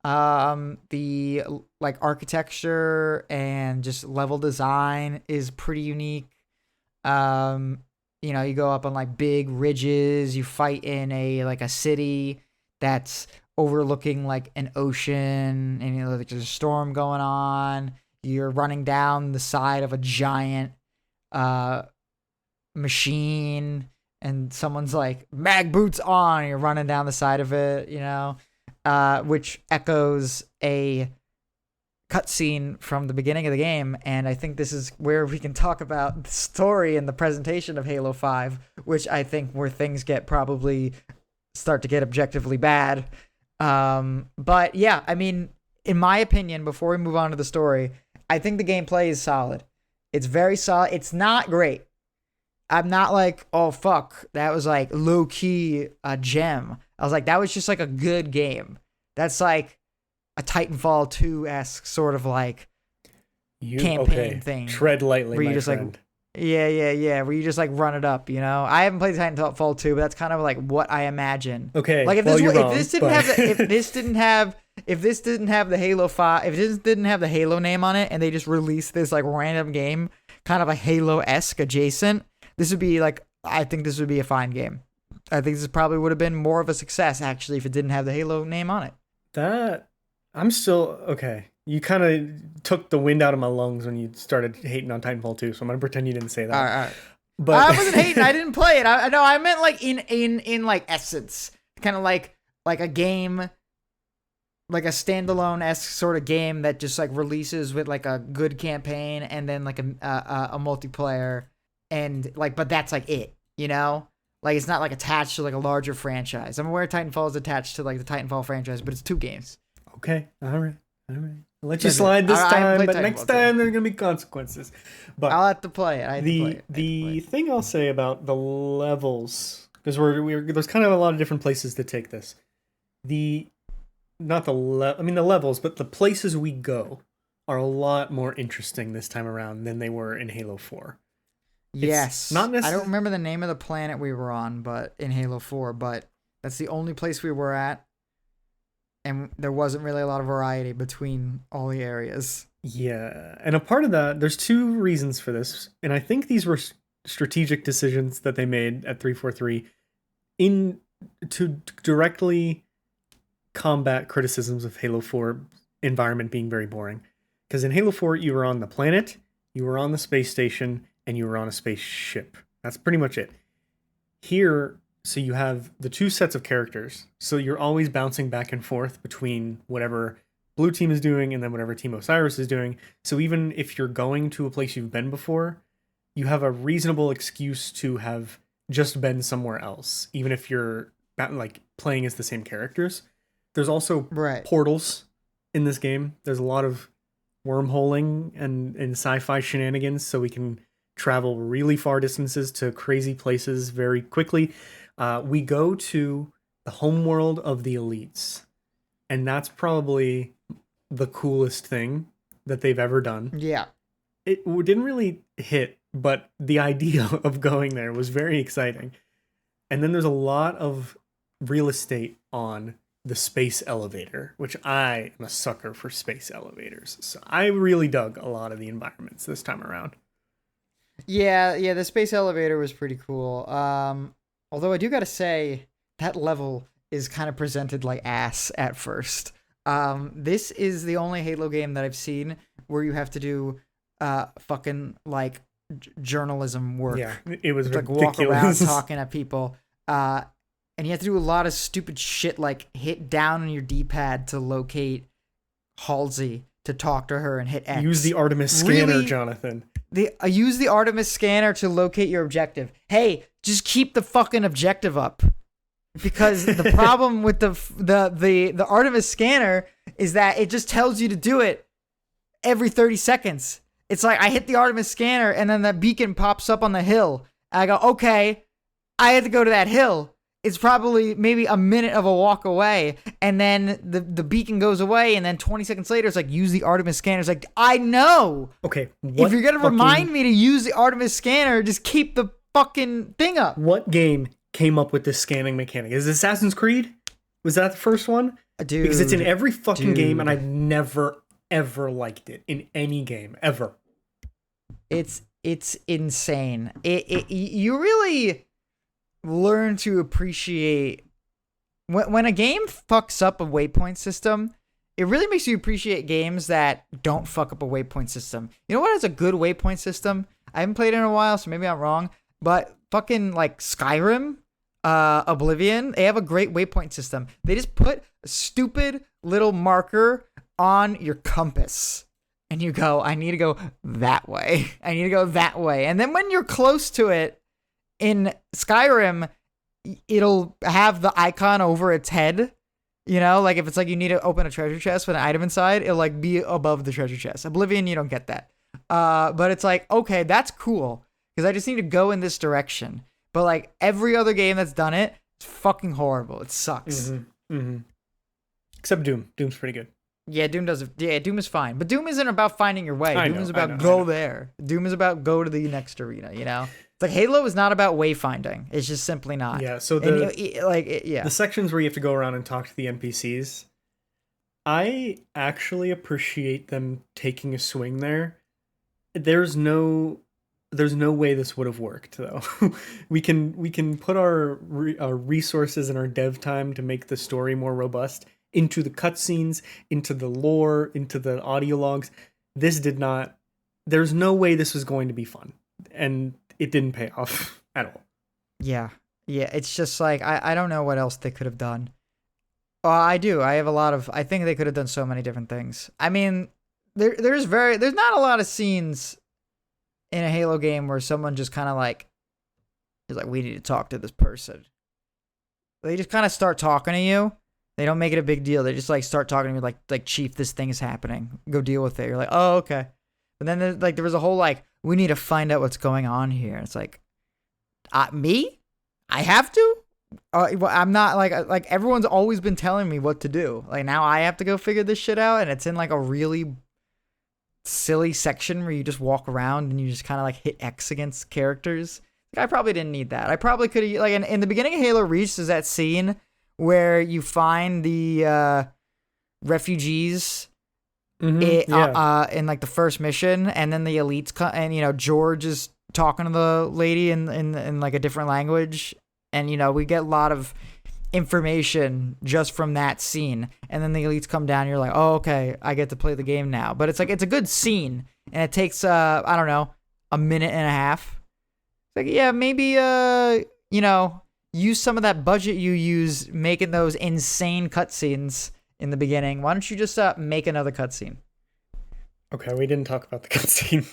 The like architecture and just level design is pretty unique. You go up on like big ridges. You fight in a city that's overlooking like an ocean, and like there's a storm going on. You're running down the side of a giant machine, and someone's like mag boots on, and you're running down the side of it, which echoes a cutscene from the beginning of the game. And I think this is where we can talk about the story and the presentation of Halo 5, which I think where things probably start to get objectively bad. But yeah, I mean, in my opinion, before we move on to the story, I think the gameplay is solid. It's very solid. It's not great. I'm not like, oh fuck, that was like low key a gem. I was like, that was just like a good game. That's like a Titanfall 2-esque sort of like campaign thing. Tread lightly, where you my just friend. like, yeah, where you just like run it up, you know? I haven't played Titanfall 2, but that's kind of like what I imagine. Okay, Like if well, this you're wrong, if this didn't but- have the, if this didn't have the Halo 5, if this didn't have the Halo name on it and they just released this like random game, kind of a Halo-esque adjacent, this would be like, I think this would be a fine game. I think this probably would have been more of a success actually if it didn't have the Halo name on it. That I'm still okay. You kind of took the wind out of my lungs when you started hating on Titanfall 2, so I'm gonna pretend you didn't say that. All right. But I wasn't hating. I didn't play it. I know. I meant like in like essence, kind of like a game, like a standalone esque sort of game that just like releases with like a good campaign and then like a multiplayer and like, but that's like it, you know. Like it's not like attached to like a larger franchise. I'm aware Titanfall is attached to like the Titanfall franchise, but it's 2 games. Okay, all right. I'll let you That's it. slide this I haven't time, played but Titanfall next 2. time there's gonna be consequences. But I'll have to play it. the thing I'll say about the levels, because there's kind of a lot of different places to take this. The levels, but the places we go are a lot more interesting this time around than they were in Halo 4. Yes. not I don't remember the name of the planet we were on, but in Halo 4, but that's the only place we were at. And there wasn't really a lot of variety between all the areas. Yeah, and a part of that, there's 2 reasons for this, and I think these were strategic decisions that they made at 343 to directly combat criticisms of Halo 4 environment being very boring. Because in Halo 4, you were on the planet, you were on the space station, and you were on a spaceship. That's pretty much it. Here, so you have the 2 sets of characters, so you're always bouncing back and forth between whatever Blue Team is doing and then whatever Team Osiris is doing. So even if you're going to a place you've been before, you have a reasonable excuse to have just been somewhere else, even if you're like playing as the same characters. There's also portals in this game. There's a lot of wormholing and sci-fi shenanigans, so we can travel really far distances to crazy places very quickly. We go to the homeworld of the elites, and that's probably the coolest thing that they've ever done. Yeah. It didn't really hit, but the idea of going there was very exciting. And then there's a lot of real estate on the space elevator, which I am a sucker for space elevators. So I really dug a lot of the environments this time around. Yeah, the space elevator was pretty cool. Although I do gotta say, that level is kind of presented like ass at first. This is the only Halo game that I've seen where you have to do fucking like journalism work. Yeah, it was like ridiculous. walk around talking at people. And you have to do a lot of stupid shit like hit down on your D-pad to locate Halsey to talk to her and hit X. Use the Artemis scanner, Jonathan. Use the Artemis scanner to locate your objective. Hey, just keep the fucking objective up. Because the problem with the Artemis scanner is that it just tells you to do it every 30 seconds. It's like I hit the Artemis scanner and then that beacon pops up on the hill. And I go, okay, I had to go to that hill. It's probably maybe a minute of a walk away. And then the beacon goes away. And then 20 seconds later, it's like, use the Artemis scanner. It's like, I know. Okay. If you're going to remind me to use the Artemis scanner, just keep the fucking thing up. What game came up with this scanning mechanic? Is it Assassin's Creed? Was that the first one? Dude. Because it's in every fucking game and I've never, ever liked it in any game, ever. It's insane. You really learn to appreciate when a game fucks up a waypoint system. It really makes you appreciate games that don't fuck up a waypoint system. You know what has a good waypoint system? I haven't played it in a while, so maybe I'm wrong. But fucking like Skyrim, Oblivion, they have a great waypoint system. They just put a stupid little marker on your compass. And you go, I need to go that way. I need to go that way. And then when you're close to it in Skyrim, it'll have the icon over its head. You know, like if it's like you need to open a treasure chest with an item inside, it'll like be above the treasure chest. Oblivion, you don't get that. But it's like, okay, that's cool. because I just need to go in this direction. But like every other game that's done it, it's fucking horrible. It sucks. Except Doom. Doom's pretty good. Yeah, Doom does. Yeah, Doom is fine, but Doom isn't about finding your way. Doom is about go there. Doom is about go to the next arena. You know, it's like Halo is not about wayfinding. It's just simply not. Yeah. So the sections where you have to go around and talk to the NPCs, I actually appreciate them taking a swing there. There's no way this would have worked though. we can put our resources and our dev time to make the story more robust into the cutscenes, into the lore, into the audio logs. This did not. There's no way this was going to be fun, and it didn't pay off at all. Yeah. It's just like I don't know what else they could have done. I do. I have a lot of. I think they could have done so many different things. I mean, there's not a lot of scenes in a Halo game where someone just kind of like is like, we need to talk to this person. They just kind of start talking to you. They don't make it a big deal. They just like start talking to me like Chief, this thing is happening. Go deal with it. You're like, oh, okay. But then there was a whole like, we need to find out what's going on here. It's like, me? I have to? I'm not like everyone's always been telling me what to do. Like now I have to go figure this shit out, and it's in like a really silly section where you just walk around and you just kind of like hit X against characters. Like, I probably didn't need that. I probably could have like in the beginning of Halo Reach, there's that scene where you find the refugees in like the first mission, and then the elites come, and you know George is talking to the lady in like a different language, and you know we get a lot of information just from that scene, and then the elites come down, and you're like, oh, okay, I get to play the game now. But it's like it's a good scene, and it takes I don't know, a minute and a half. Like, yeah, maybe you know, use some of that budget you use making those insane cutscenes in the beginning. Why don't you just make another cutscene? Okay, we didn't talk about the cutscene.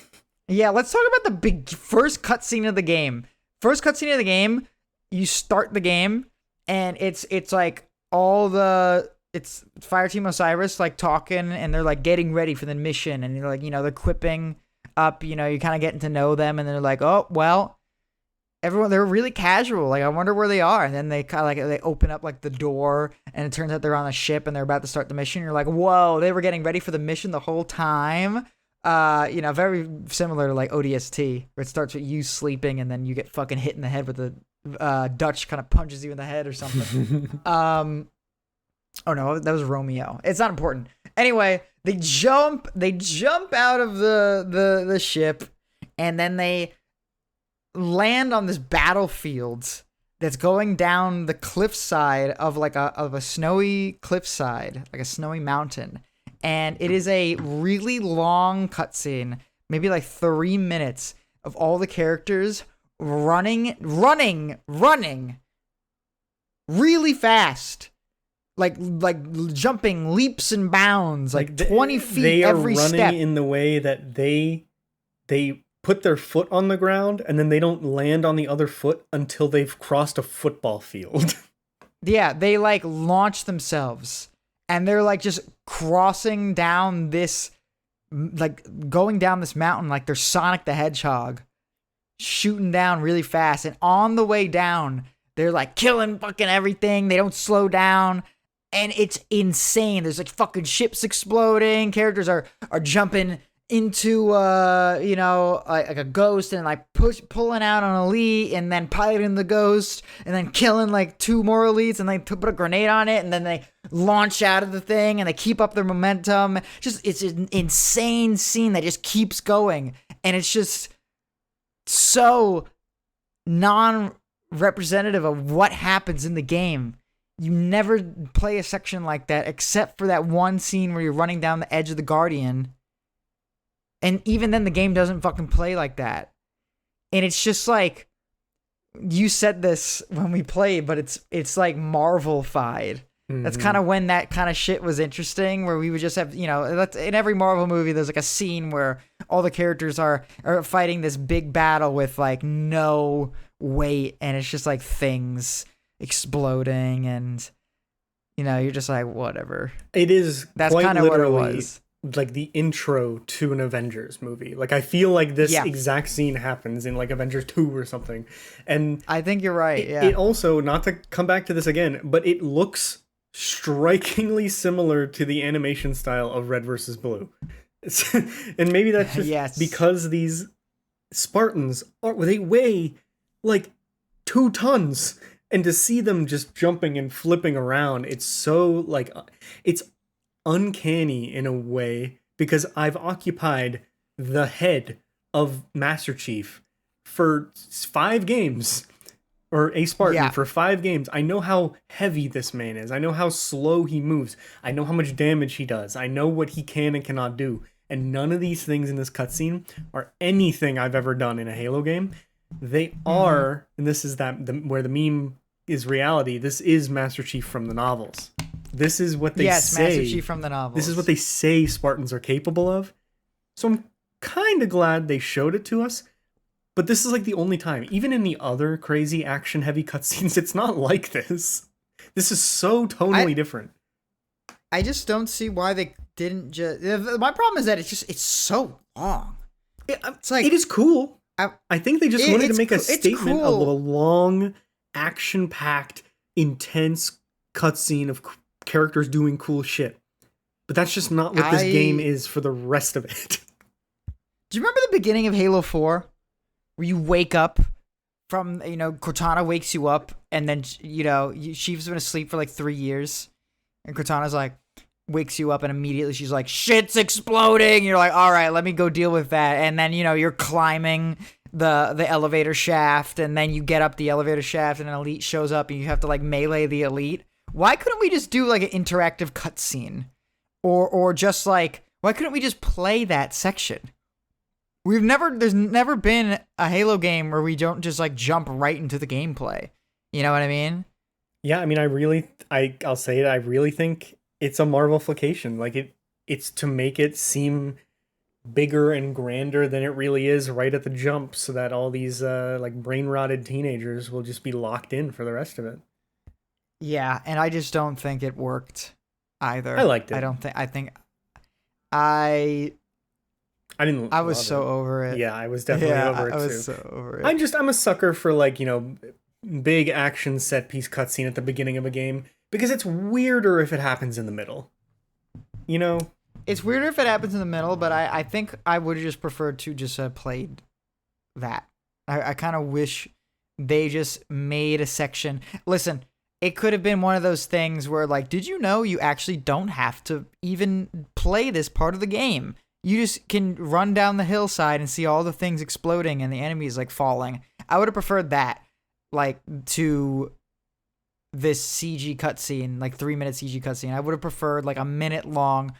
Yeah, let's talk about the big first cutscene of the game. First cutscene of the game, you start the game, and it's like it's Fireteam Osiris like talking, and they're like getting ready for the mission, and you're like, you know, they're equipping up, you know, you're kind of getting to know them, and they're like, oh, well, they're really casual. Like, I wonder where they are. And then they kind of like, they open up like the door, and it turns out they're on a ship and they're about to start the mission. You're like, whoa, they were getting ready for the mission the whole time. You know, very similar to like ODST, where it starts with you sleeping and then you get fucking hit in the head with a Dutch kind of punches you in the head or something. Oh no, that was Romeo. It's not important. Anyway, they jump out of the ship, and then they land on this battlefield that's going down the cliffside of like a snowy cliffside, like a snowy mountain. And it is a really long cutscene, maybe like 3 minutes of all the characters running really fast. Like jumping leaps and bounds, like 20 feet every step. They are running in the way that they put their foot on the ground, and then they don't land on the other foot until they've crossed a football field. Yeah, they like launch themselves, and they're like just crossing down this, like going down this mountain like they're Sonic the Hedgehog, shooting down really fast. And on the way down, they're like killing fucking everything. They don't slow down. And it's insane. There's like fucking ships exploding. Characters are jumping into you know, like a ghost, and like pulling out an elite, and then piloting the ghost, and then killing like 2 more elites, and they put a grenade on it, and then they launch out of the thing, and they keep up their momentum. It's an insane scene that just keeps going, and it's just so non-representative of what happens in the game. You never play a section like that except for that one scene where you're running down the edge of the Guardian. And even then, the game doesn't fucking play like that. And it's just like, you said this when we played, but it's like Marvel-fied. Mm-hmm. That's kind of when that kind of shit was interesting, where we would just have, you know, in every Marvel movie, there's like a scene where all the characters are fighting this big battle with like no weight, and it's just like things exploding, and you know, you're just like, whatever. It is. That's kind of what it was. like the intro to an Avengers movie. Like I feel like this Yeah. exact scene happens in like Avengers 2 or something. And I think you're right. Yeah. it also, not to come back to this again, but it looks strikingly similar to the animation style of Red versus Blue. And maybe that's just Yes. because these Spartans they weigh like 2 tons, and to see them just jumping and flipping around, it's so like it's uncanny in a way, because I've occupied the head of Master Chief for 5 games, or a Spartan Yeah. for 5 games. I know how heavy this man is. I know how slow he moves. I know how much damage he does. I know what he can and cannot do. And none of these things in this cutscene are anything I've ever done in a Halo game. They are, and this is where the meme is reality. This is Master Chief from the novels. This is what they say. Master Chief from the novels. This is what they say Spartans are capable of. So I'm kind of glad they showed it to us. But this is like the only time. Even in the other crazy action-heavy cutscenes, it's not like this. This is so tonally different. I just don't see why they didn't just. My problem is that it's so long. It's like it is cool. I think they just wanted to make a it's statement cool. of a long, action-packed, intense cutscene of characters doing cool shit. But that's just not what this game is for the rest of it. Do you remember the beginning of Halo 4? Where you wake up from, Cortana wakes you up, and then, Chief's been asleep for like 3 years. And Cortana's like, wakes you up, and immediately she's like, shit's exploding. You're like, all right, let me go deal with that. And then, you're climbing the elevator shaft, and then you get up the elevator shaft, and an elite shows up, and you have to like melee the elite. Why couldn't we just do like an interactive cutscene? Or just like, why couldn't we just play that section? There's never been a Halo game where we don't just like jump right into the gameplay. You know what I mean? Yeah, I mean, I'll say it. I really think it's a Marvelification. Like it's to make it seem bigger and grander than it really is right at the jump, so that all these like brain rotted teenagers will just be locked in for the rest of it. Yeah, and I just don't think it worked either. I liked it. I was so over it. Yeah, I was definitely over it too. I was so over it. I'm a sucker for like, big action set piece cutscene at the beginning of a game, because it's weirder if it happens in the middle. It's weirder if it happens in the middle, but I think I would have just preferred to just played that. I kind of wish they just made a section. Listen, it could have been one of those things where like, did you know you actually don't have to even play this part of the game? You just can run down the hillside and see all the things exploding and the enemies like falling. I would have preferred that, like, to this CG cutscene, like 3-minute CG cutscene. I would have preferred like a minute long.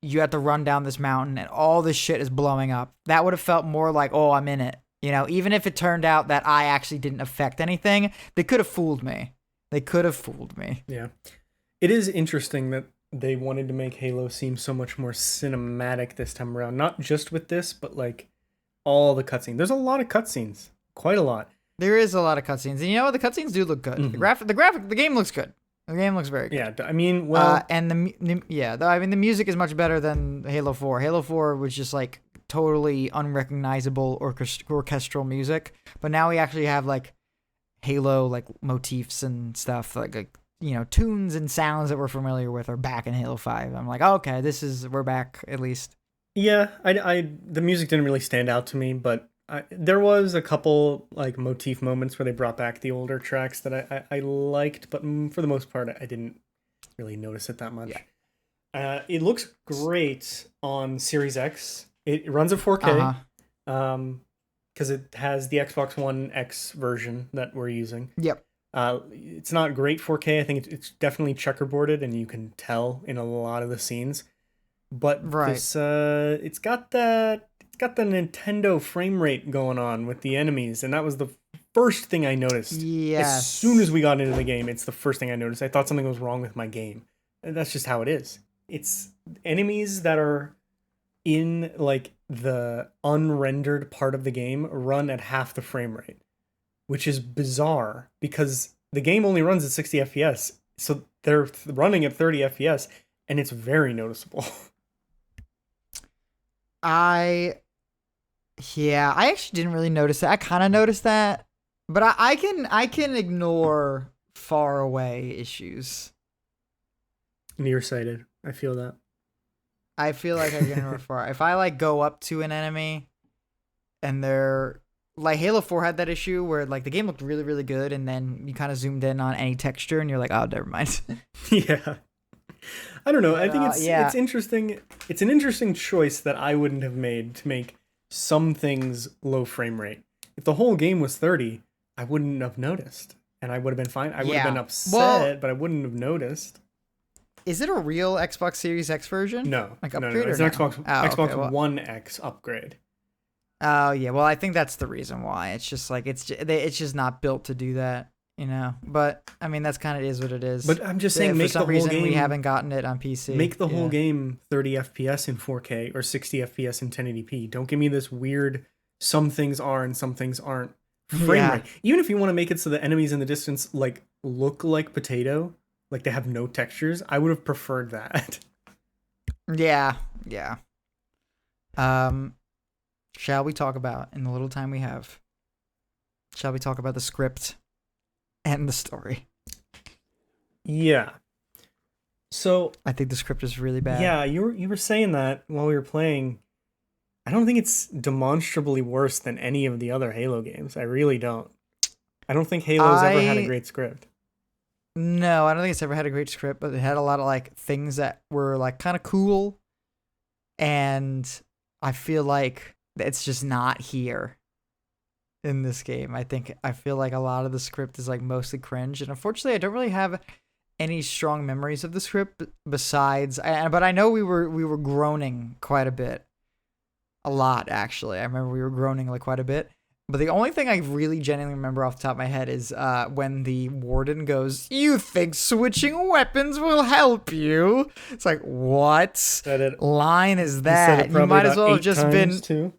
You have to run down this mountain and all this shit is blowing up. That would have felt more like, oh, I'm in it. Even if it turned out that I actually didn't affect anything, they could have fooled me. Yeah. It is interesting that they wanted to make Halo seem so much more cinematic this time around. Not just with this, but like all the cutscenes. There's a lot of cutscenes. Quite a lot. There is a lot of cutscenes. And the cutscenes do look good. Mm-hmm. The game looks good. The game looks very good. Yeah, I mean, well... and the music is much better than Halo 4. Halo 4 was just like totally unrecognizable orchestral music. But now we actually have like Halo like motifs and stuff, like tunes and sounds that we're familiar with are back in Halo 5. I'm like, oh, okay, we're back at least. Yeah, the music didn't really stand out to me, but there was a couple like motif moments where they brought back the older tracks that I liked, but for the most part, I didn't really notice it that much. Yeah. It looks great on Series X. It runs at 4K. Because it has the Xbox One X version that we're using. Yep. It's not great 4K. I think it's definitely checkerboarded, and you can tell in a lot of the scenes. But it's got the Nintendo frame rate going on with the enemies, and that was the first thing I noticed. Yes. As soon as we got into the game, it's the first thing I noticed. I thought something was wrong with my game. And that's just how it is. It's enemies that are in like the unrendered part of the game run at half the frame rate, which is bizarre because the game only runs at 60 FPS. So they're running at 30 FPS, and it's very noticeable. I Yeah, I actually didn't really notice that. I kind of noticed that, but I can ignore far away issues. Nearsighted. I feel that. I feel like I can ignore far. If I like go up to an enemy and they're like Halo 4 had that issue where like the game looked really really good and then you kind of zoomed in on any texture and you're like, oh, never mind. Yeah. I don't know. But I think yeah, it's interesting. It's an interesting choice that I wouldn't have made to make some things low frame rate. If the whole game was 30, I wouldn't have noticed, and I would have been fine. I would have been yeah. Well, upset, but I wouldn't have noticed. is it a real Xbox Series X version? No, Like no, no, upgrade no. or It's an no? Oh, okay. Xbox Well, One X upgrade. oh yeah. Well, I think that's the reason why. It's just like it's just not built to do that, But I mean, that's kind of is what it is. But I'm just saying, For make the some whole reason, game we haven't gotten it on PC. make the whole Yeah. game 30 FPS in 4K or 60 FPS in 1080p. Don't give me this weird some things are and some things aren't frame Yeah. rate. Even if you want to make it so the enemies in the distance like look like potato, like they have no textures, I would have preferred that. Yeah. Yeah. Um, shall we talk about in the little time we have? Shall we talk about the script and the story? Yeah. So, I think the script is really bad. yeah, you were saying that while we were playing. I don't think it's demonstrably worse than any of the other Halo games. I really don't. I don't think Halo's ever had a great script. No, I don't think it's ever had a great script, but it had a lot of like things that were like kind of cool, and I feel like it's just not here in this game. I feel like a lot of the script is like mostly cringe, and unfortunately, I don't really have any strong memories of the script besides. But I know we were groaning quite a bit, a lot actually. I remember we were groaning like quite a bit. But the only thing I really genuinely remember off the top of my head is when the warden goes, "You think switching weapons will help you?" It's like, what line is that? You might as well have just been. Too.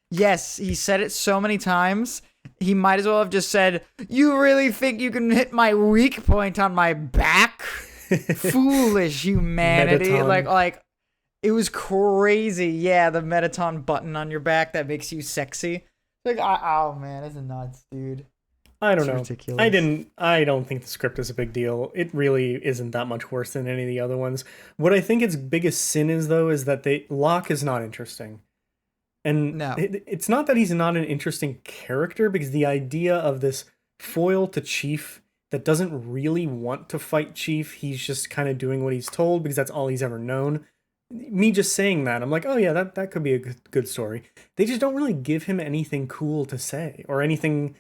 Yes, he said it so many times. He might as well have just said, "You really think you can hit my weak point on my back?" Foolish humanity. Metaton. Like it was crazy. Yeah, the Metaton button on your back that makes you sexy. Like, oh man, it's nuts, dude. I don't know. Ridiculous. I don't think the script is a big deal. It really isn't that much worse than any of the other ones. What I think its biggest sin is though is that Locke is not interesting. And No. it's not that he's not an interesting character, because the idea of this foil to Chief that doesn't really want to fight Chief, he's just kind of doing what he's told because that's all he's ever known. Me just saying that, I'm like, oh yeah, that could be a good story. They just don't really give him anything cool to say or anything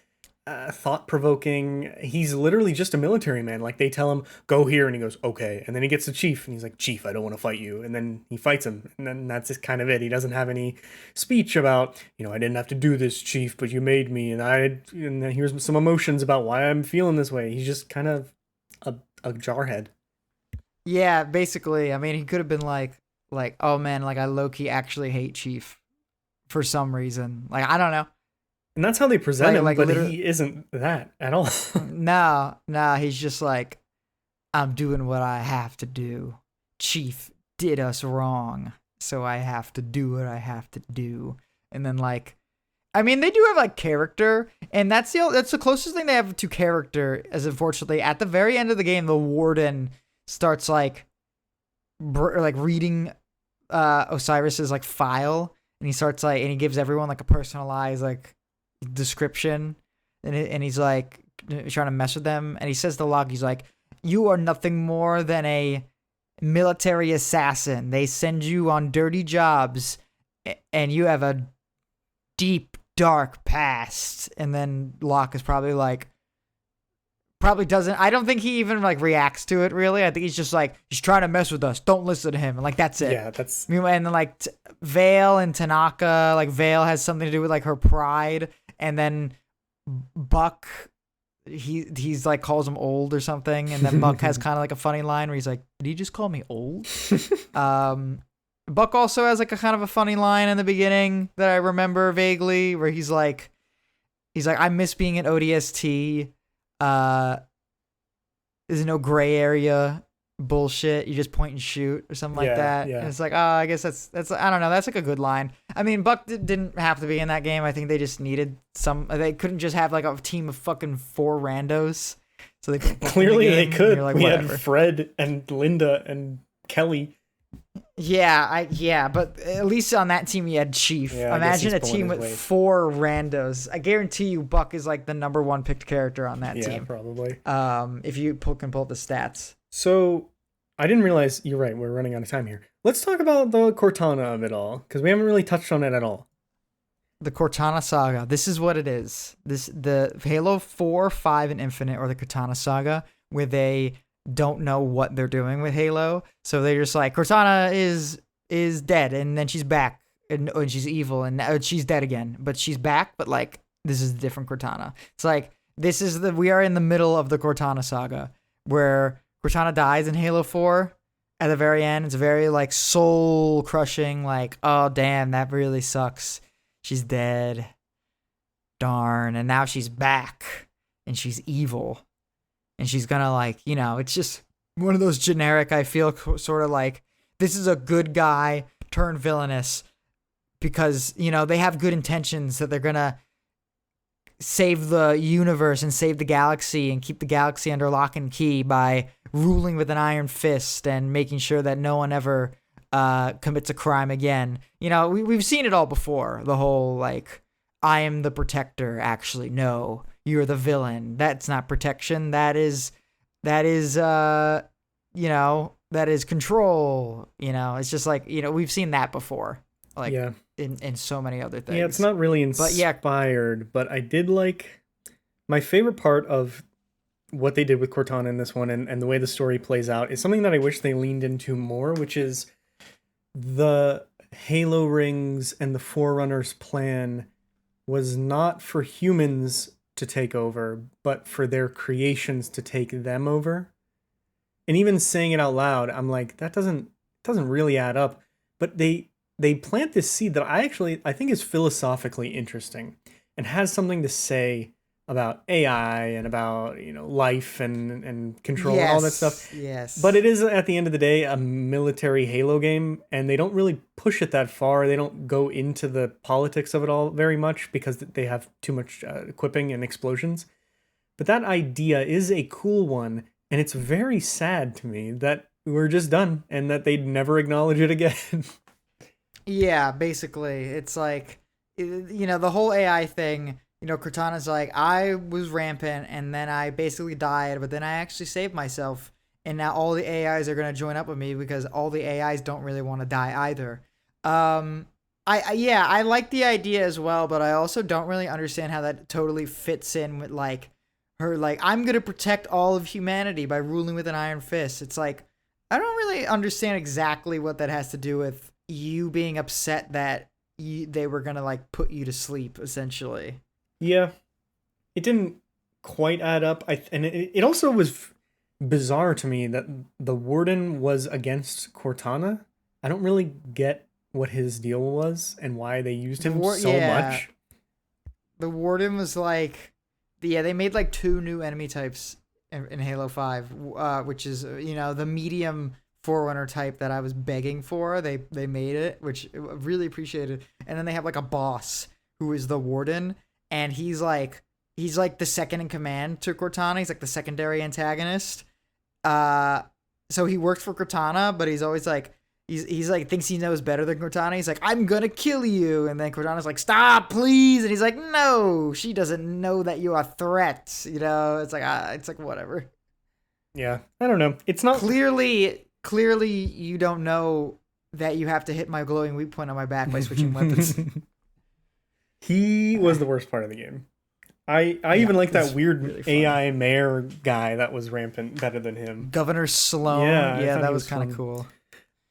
thought-provoking. He's literally just a military man. Like, they tell him, go here, and he goes, okay. And then he gets the Chief, and he's like, Chief, I don't want to fight you. And then he fights him, and then that's just kind of it. He doesn't have any speech about, I didn't have to do this, Chief, but you made me, and then here's some emotions about why I'm feeling this way. He's just kind of a jarhead. Yeah, basically. I mean, he could have been like, oh man, like I low-key actually hate Chief for some reason. Like, I don't know. And that's how they present him, but literally, he isn't that at all. No, he's just like, I'm doing what I have to do. Chief did us wrong, so I have to do what I have to do. And then like, I mean, they do have like character, and that's the closest thing they have to character. As unfortunately, at the very end of the game, the warden starts like reading Osiris's like file, and he starts like, and he gives everyone like a personalized like description, and he's like trying to mess with them, and he says to Locke, he's like, you are nothing more than a military assassin. They send you on dirty jobs, and you have a deep dark past. And then Locke is probably doesn't, I don't think he even like reacts to it really. I think he's just like, he's trying to mess with us, don't listen to him, and like that's it. Yeah, that's. And then like Vale and Tanaka, like Vale has something to do with like her pride, and then Buck, he's like calls him old or something, and then Buck has kind of like a funny line where he's like, did he just call me old? Buck also has like a kind of a funny line in the beginning that I remember vaguely, where he's like I miss being an ODST. There's no gray area bullshit. You just point and shoot or something like Yeah, that. yeah. And it's like, oh, I guess that's I don't know. That's like a good line. I mean, Buck didn't have to be in that game. I think they just needed some. They couldn't just have like a team of fucking 4 randos. So they put Buck in the Clearly they game, and could. you're like, We whatever. had Fred and Linda and Kelly. Yeah, but at least on that team you had Chief. Yeah, I guess Imagine a he's pulling team his with weight. 4 randos. I guarantee you, Buck is like the number 1 picked character on that Yeah, team. probably. If you can pull the stats. So I didn't realize, you're right, we're running out of time here. Let's talk about the Cortana of it all, because we haven't really touched on it at all. The Cortana Saga. This is what it is. The Halo 4, 5, and Infinite, or the Cortana Saga, where they don't know what they're doing with Halo. So they're just like, Cortana is dead, and then she's back, and she's evil, and now she's dead again, but she's back. But like, this is a different Cortana. It's like we are in the middle of the Cortana Saga, where Cortana dies in Halo 4 at the very end. It's very like soul crushing. Like, oh damn, that really sucks. She's dead. Darn. And now she's back, and she's evil. And she's gonna like, it's just one of those generic, I feel sort of like, this is a good guy turned villainous because, they have good intentions that they're gonna save the universe and save the galaxy and keep the galaxy under lock and key by ruling with an iron fist and making sure that no one ever commits a crime again. We've seen it all before. The whole like, I am the protector. Actually, no, you're the villain. That's not protection. That is control. It's just like, we've seen that before. Like, Yeah. in so many other things. Yeah, it's not really inspired, but I did like, my favorite part of what they did with Cortana in this one and the way the story plays out is something that I wish they leaned into more, which is the Halo rings and the Forerunners plan was not for humans to take over, but for their creations to take them over. And even saying it out loud, I'm like, that doesn't really add up. But they plant this seed that I think is philosophically interesting and has something to say about AI and about, life and control and all that stuff. Yes. But it is, at the end of the day, a military Halo game, and they don't really push it that far. They don't go into the politics of it all very much because they have too much equipping and explosions. But that idea is a cool one, and it's very sad to me that we're just done and that they'd never acknowledge it again. Yeah, basically. It's like, the whole AI thing. Cortana's like, I was rampant and then I basically died, but then I actually saved myself. And now all the AIs are going to join up with me because all the AIs don't really want to die either. I like the idea as well, but I also don't really understand how that totally fits in with like her, like, I'm going to protect all of humanity by ruling with an iron fist. It's like, I don't really understand exactly what that has to do with you being upset that they were going to like put you to sleep essentially. Yeah, it didn't quite add up. And it also was bizarre to me that the Warden was against Cortana. I don't really get what his deal was and why they used him so much. The Warden was like, they made like 2 new enemy types in Halo 5, which is, the medium Forerunner type that I was begging for. They made it, which I really appreciated. And then they have like a boss who is the Warden. And he's like the second in command to Cortana. He's like the secondary antagonist. So he works for Cortana, but he's always like, he's like, thinks he knows better than Cortana. He's like, I'm gonna kill you. And then Cortana's like, stop, please. And he's like, no, she doesn't know that you're a threat. It's like whatever. Yeah, I don't know. It's not clearly you don't know that you have to hit my glowing weak point on my back by switching weapons. He was the worst part of the game. I even like that weird really AI mayor guy that was rampant better than him. Governor Sloan. Yeah, that was kind of cool.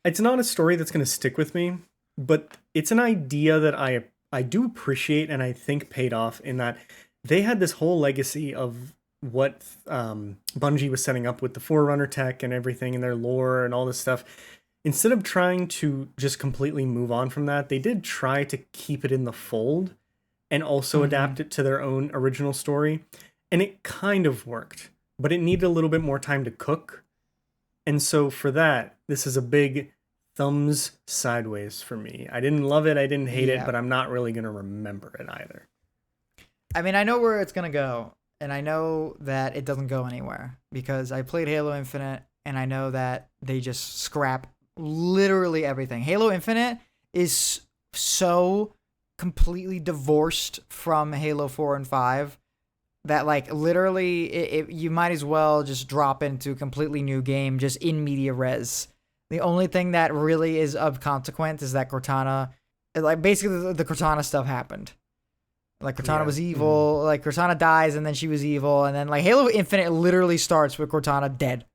It's not a story that's going to stick with me, but it's an idea that I do appreciate and I think paid off in that they had this whole legacy of what Bungie was setting up with the Forerunner tech and everything and their lore and all this stuff. Instead of trying to just completely move on from that, they did try to keep it in the fold and also adapt it to their own original story. And it kind of worked, but it needed a little bit more time to cook. And so for that, this is a big thumbs sideways for me. I didn't love it, I didn't hate it, Yeah. but I'm not really going to remember it either. I mean, I know where it's gonna go, and I know that it doesn't go anywhere because I played Halo Infinite, and I know that they just scrap literally everything. Halo Infinite is so completely divorced from Halo 4 and 5 that like literally you might as well just drop into a completely new game just in media res. The only thing that really is of consequence is that Cortana, like basically the Cortana stuff happened. Like Cortana was evil, like Cortana dies and then she was evil, and then like Halo Infinite literally starts with Cortana dead.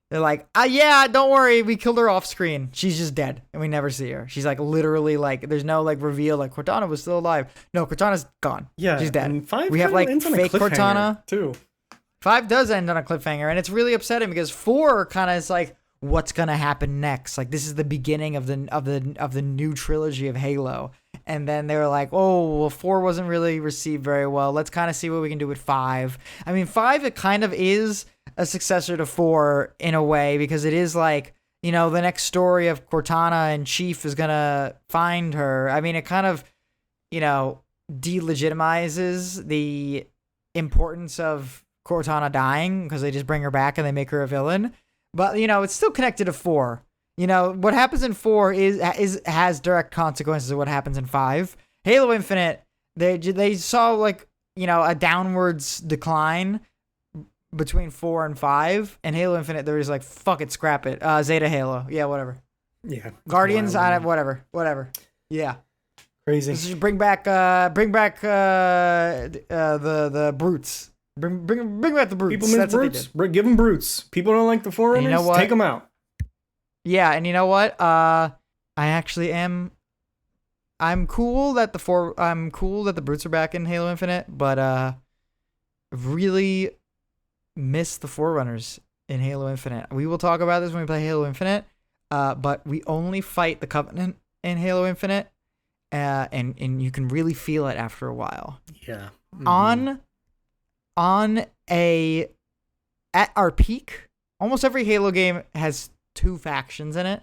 They're like, yeah, don't worry, we killed her off screen. She's just dead, and we never see her. She's like literally like, there's no like reveal like Cortana was still alive. No, Cortana's gone. Yeah, she's dead. And 5 we have like ends on a fake cliffhanger, Cortana too. 5 does end on a cliffhanger, and it's really upsetting because 4 kind of is like, what's gonna happen next? Like this is the beginning of the new trilogy of Halo, and then they were like, oh well, 4 wasn't really received very well. Let's kind of see what we can do with 5. I mean, 5 it kind of is a successor to 4 in a way because it is like, you know, the next story of Cortana and Chief is gonna find her. I mean, it kind of, you know, delegitimizes the importance of Cortana dying because they just bring her back and they make her a villain. But, you know, it's still connected to 4. You know, what happens in 4 has direct consequences of what happens in 5. Halo Infinite, they saw, like, you know, a downwards decline between 4 and 5. And Halo Infinite, they're just like, fuck it, scrap it. Zeta Halo. Yeah, whatever. Yeah. Guardians, whatever. Yeah. Crazy. Just bring back the brutes. Bring back the brutes. People miss brutes. Give them brutes. People don't like the Forerunners. You know what? Take them out. Yeah, and you know what? I actually am. I'm cool that the brutes are back in Halo Infinite, but really miss the Forerunners in Halo Infinite. We will talk about this when we play Halo Infinite. But we only fight the Covenant in Halo Infinite, and you can really feel it after a while. Yeah. Mm-hmm. At our peak, almost every Halo game has 2 factions in it.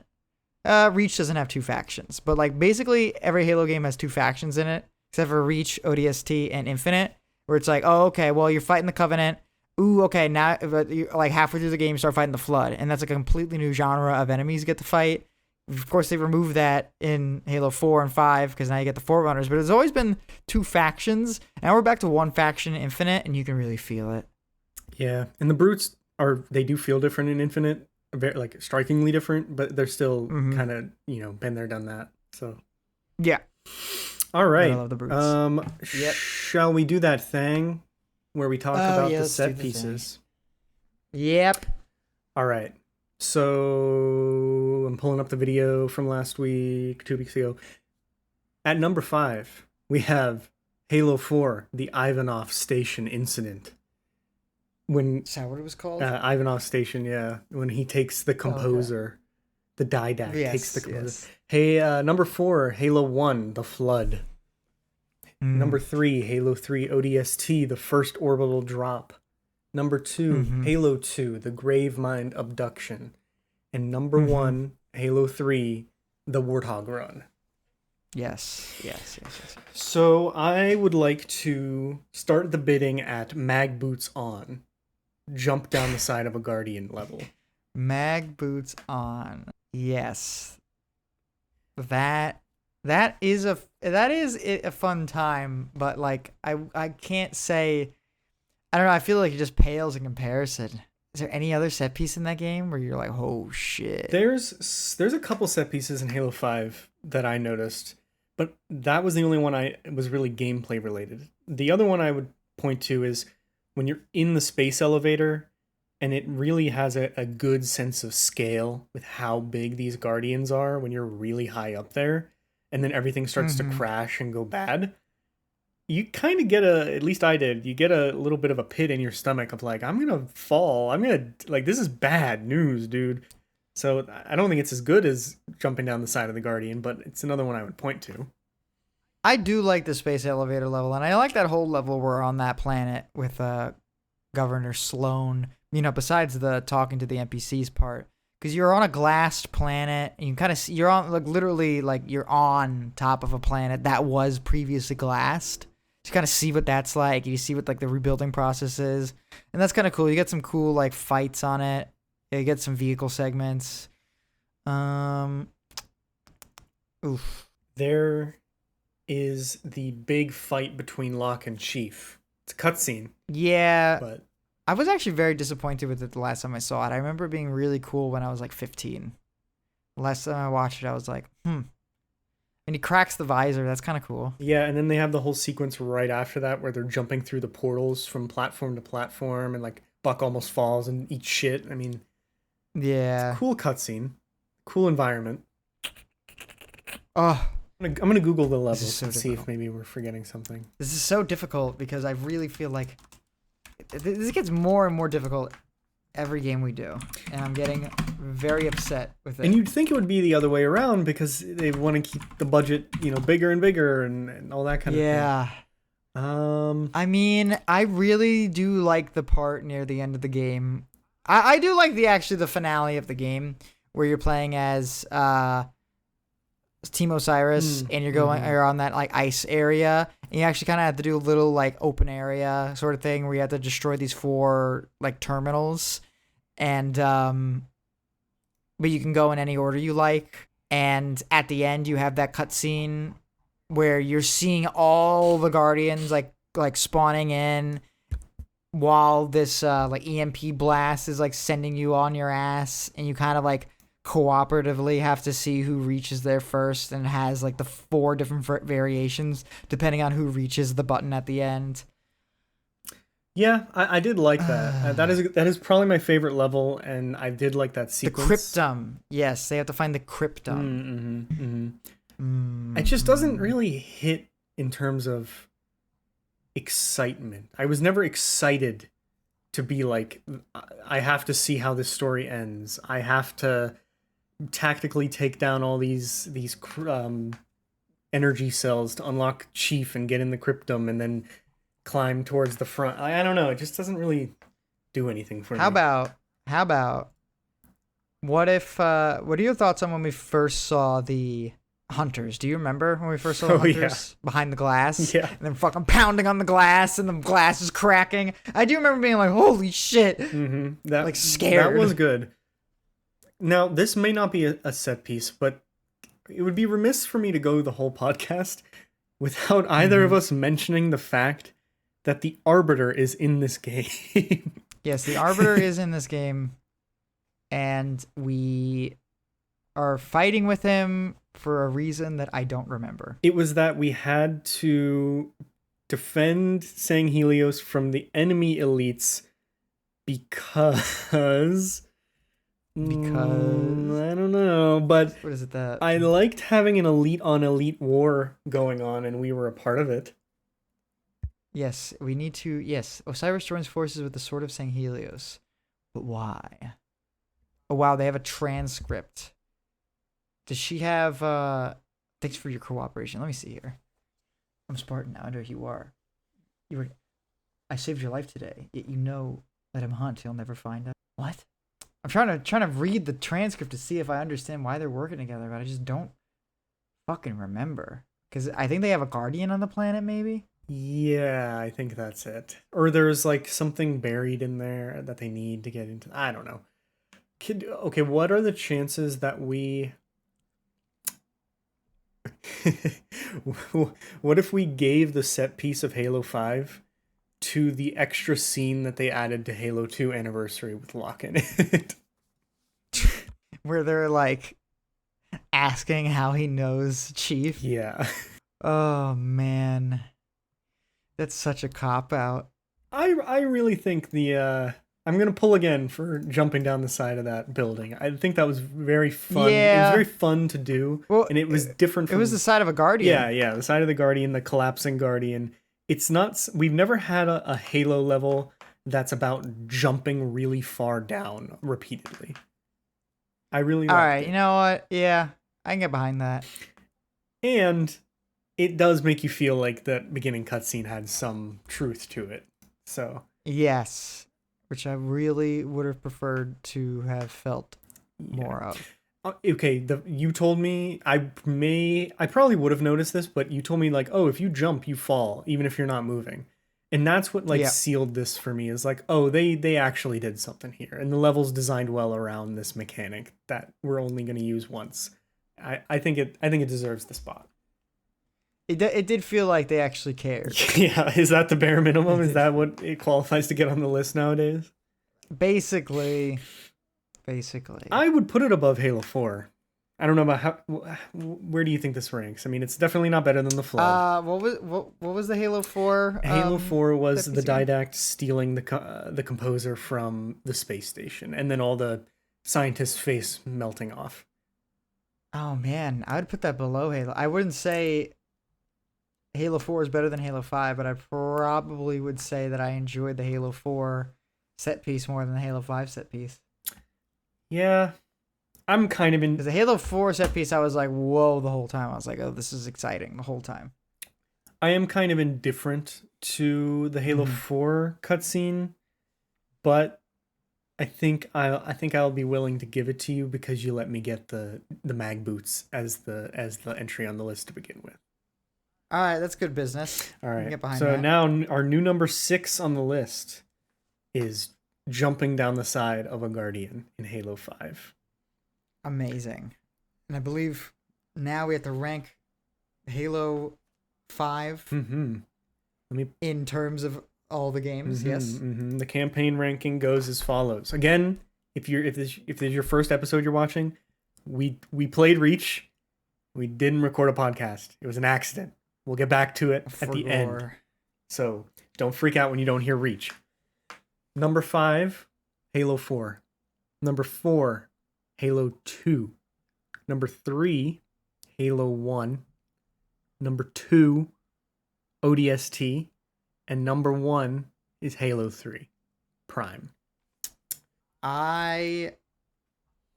Reach doesn't have 2 factions, but like basically every Halo game has 2 factions in it, except for Reach, ODST, and Infinite, where it's like, oh, okay, well, you're fighting the Covenant. Ooh, okay, now you're like halfway through the game, you start fighting the Flood, and that's like a completely new genre of enemies you get to fight. Of course, they removed that in Halo 4 and 5 because now you get the Forerunners, but it's always been 2 factions. Now we're back to 1 faction in Infinite, and you can really feel it. Yeah, and the brutes they do feel different in Infinite, very like strikingly different, but they're still kind of, you know, been there, done that. So yeah. All right. I love the brutes. Yep. Shall we do that thing where we talk about the set pieces? Yep. All right. So I'm pulling up the video from last week, 2 weeks ago. At number 5, we have Halo 4, the Ivanov Station incident. Is that what it was called? Ivanov Station, yeah. When he takes the composer, the Didact takes the composer. Yes. Hey, number 4, Halo 1, the Flood. Number 3, Halo 3 ODST, the first orbital drop. Number 2, Halo 2, the Gravemind abduction. And number 1, Halo 3, the Warthog run. Yes. So I would like to start the bidding at Mag Boots On. Jump down the side of a Guardian level. Mag Boots On. Yes. That is a fun time, but like I can't say, I don't know, I feel like it just pales in comparison. Is there any other set piece in that game where you're like, oh shit? There's a couple set pieces in Halo 5 that I noticed, but that was the only one I was really gameplay related. The other one I would point to is when you're in the space elevator, and it really has a good sense of scale with how big these Guardians are when you're really high up there, and then everything starts to crash and go bad. You kind of get at least I did, you get a little bit of a pit in your stomach of like, I'm going to fall. This is bad news, dude. So I don't think it's as good as jumping down the side of the Guardian, but it's another one I would point to. I do like the space elevator level, and I like that whole level where we're on that planet with Governor Sloan, you know, besides the talking to the NPCs part. because you're on a glassed planet. And you kind of see, you're on like literally like you're on top of a planet that was previously glassed. You kind of see what that's like. You see what like the rebuilding process is, and that's kind of cool. You get some cool like fights on it. You get some vehicle segments. Oof. There is the big fight between Locke and Chief. It's a cutscene. Yeah. But I was actually very disappointed with it the last time I saw it. I remember it being really cool when I was like 15. The last time I watched it, I was like, And he cracks the visor. That's kind of cool. yeah, and then they have the whole sequence right after that where they're jumping through the portals from platform to platform, and like Buck almost falls and eats shit. I mean, Yeah. cool cutscene, cool environment. Oh, I'm gonna Google the levels so and see difficult. if maybe we're forgetting something. this is so difficult because I really feel like this gets more and more difficult every game we do, and I'm getting very upset with it. And you'd think it would be the other way around because they want to keep the budget, bigger and bigger and all that kind of thing. Yeah. I mean, I really do like the part near the end of the game. I do like the finale of the game where you're playing as Team Osiris and you're on that like ice area, and you actually kind of have to do a little like open area sort of thing where you have to destroy these 4 like terminals, and but you can go in any order you like, and at the end you have that cutscene where you're seeing all the Guardians like spawning in while this like EMP blast is like sending you on your ass, and you kind of like cooperatively have to see who reaches there first, and it has like the 4 different variations depending on who reaches the button at the end. Yeah, I did like that. That is probably my favorite level, and I did like that sequence. The cryptum. Yes, they have to find the cryptum. It just doesn't really hit in terms of excitement. I was never excited to be like, I have to see how this story ends. I have to tactically take down all these energy cells to unlock Chief and get in the cryptum and then climb towards the front. I don't know. It just doesn't really do anything for me. How about what if what are your thoughts on when we first saw the hunters? Do you remember when we first saw the hunters behind the glass? Yeah. And then fucking pounding on the glass and the glass is cracking. I do remember being like, holy shit. That, like scared. That was good. Now, this may not be a set piece, but it would be remiss for me to go the whole podcast without either of us mentioning the fact that the Arbiter is in this game. Yes, the Arbiter is in this game, and we are fighting with him for a reason that I don't remember. It was that we had to defend Sang Helios from the enemy elites because I don't know, but what is it that I liked having an elite on elite war going on, and we were a part of it. Yes, we need to. Yes, Osiris joins forces with the Sword of Sang Helios, but why? Oh wow, they have a transcript. Does she have? Thanks for your cooperation. Let me see here. I'm Spartan now. I know who you are. I saved your life today. Yet you know let him hunt. He'll never find us. What? I'm trying to read the transcript to see if I understand why they're working together, but I just don't fucking remember. Because I think they have a guardian on the planet, maybe? Yeah, I think that's it. Or there's like something buried in there that they need to get into. I don't know. Okay, what are the chances that we... What if we gave the set piece of Halo 5 to the extra scene that they added to Halo 2 Anniversary with Locke in it? Where they're like asking how he knows Chief. Yeah. Oh man. That's such a cop out. I really think I'm gonna pull again for jumping down the side of that building. I think that was very fun. Yeah. It was very fun to do. Well, and it was different from... It was the side of a guardian. Yeah, the side of the Guardian, the collapsing Guardian. It's not... We've never had a Halo level that's about jumping really far down repeatedly. I really liked Alright, it. you know what? Yeah, I can get behind that. And it does make you feel like that beginning cutscene had some truth to it. So... Yes. Which I really would have preferred to have felt more of. Okay, you told me I probably would have noticed this, but you told me like, oh, if you jump, you fall, even if you're not moving. And that's what like Yeah. sealed this for me is like, oh, they actually did something here. And the level's designed well around this mechanic that we're only gonna use once. I think it deserves the spot. It did feel like they actually cared. Yeah, is that the bare minimum? It Is did. that what it qualifies to get on the list nowadays? Basically. I would put it above Halo 4. I don't know about where do you think this ranks? I mean, it's definitely not better than the Flood. What was the Halo 4? Halo 4 was set the piece again? didact stealing the composer from the space station, and then all the scientists' face melting off. Oh man, I would put that below Halo. I wouldn't say Halo 4 is better than Halo 5, but I probably would say that I enjoyed the Halo 4 set piece more than the Halo 5 set piece. Yeah, I'm kind of in. Because the Halo 4 set piece, I was like, whoa, the whole time. I was like, oh, this is exciting the whole time. I am kind of indifferent to the Halo 4 cutscene, but I think I'll be willing to give it to you because you let me get the mag boots as the entry on the list to begin with. All right, that's good business. All I can right. get behind So that. now our new number 6 on the list is jumping down the side of a Guardian in Halo 5. Amazing. And I believe now we have to rank Halo 5 in terms of all the games. Yes. The campaign ranking goes as follows. Again, if this is your first episode you're watching, we played Reach. We didn't record a podcast. It was an accident. We'll get back to it at the end. So don't freak out when you don't hear Reach. Number 5, Halo 4. Number 4, Halo 2. Number 3, Halo 1. Number 2, ODST. And number 1 is Halo 3, Prime. I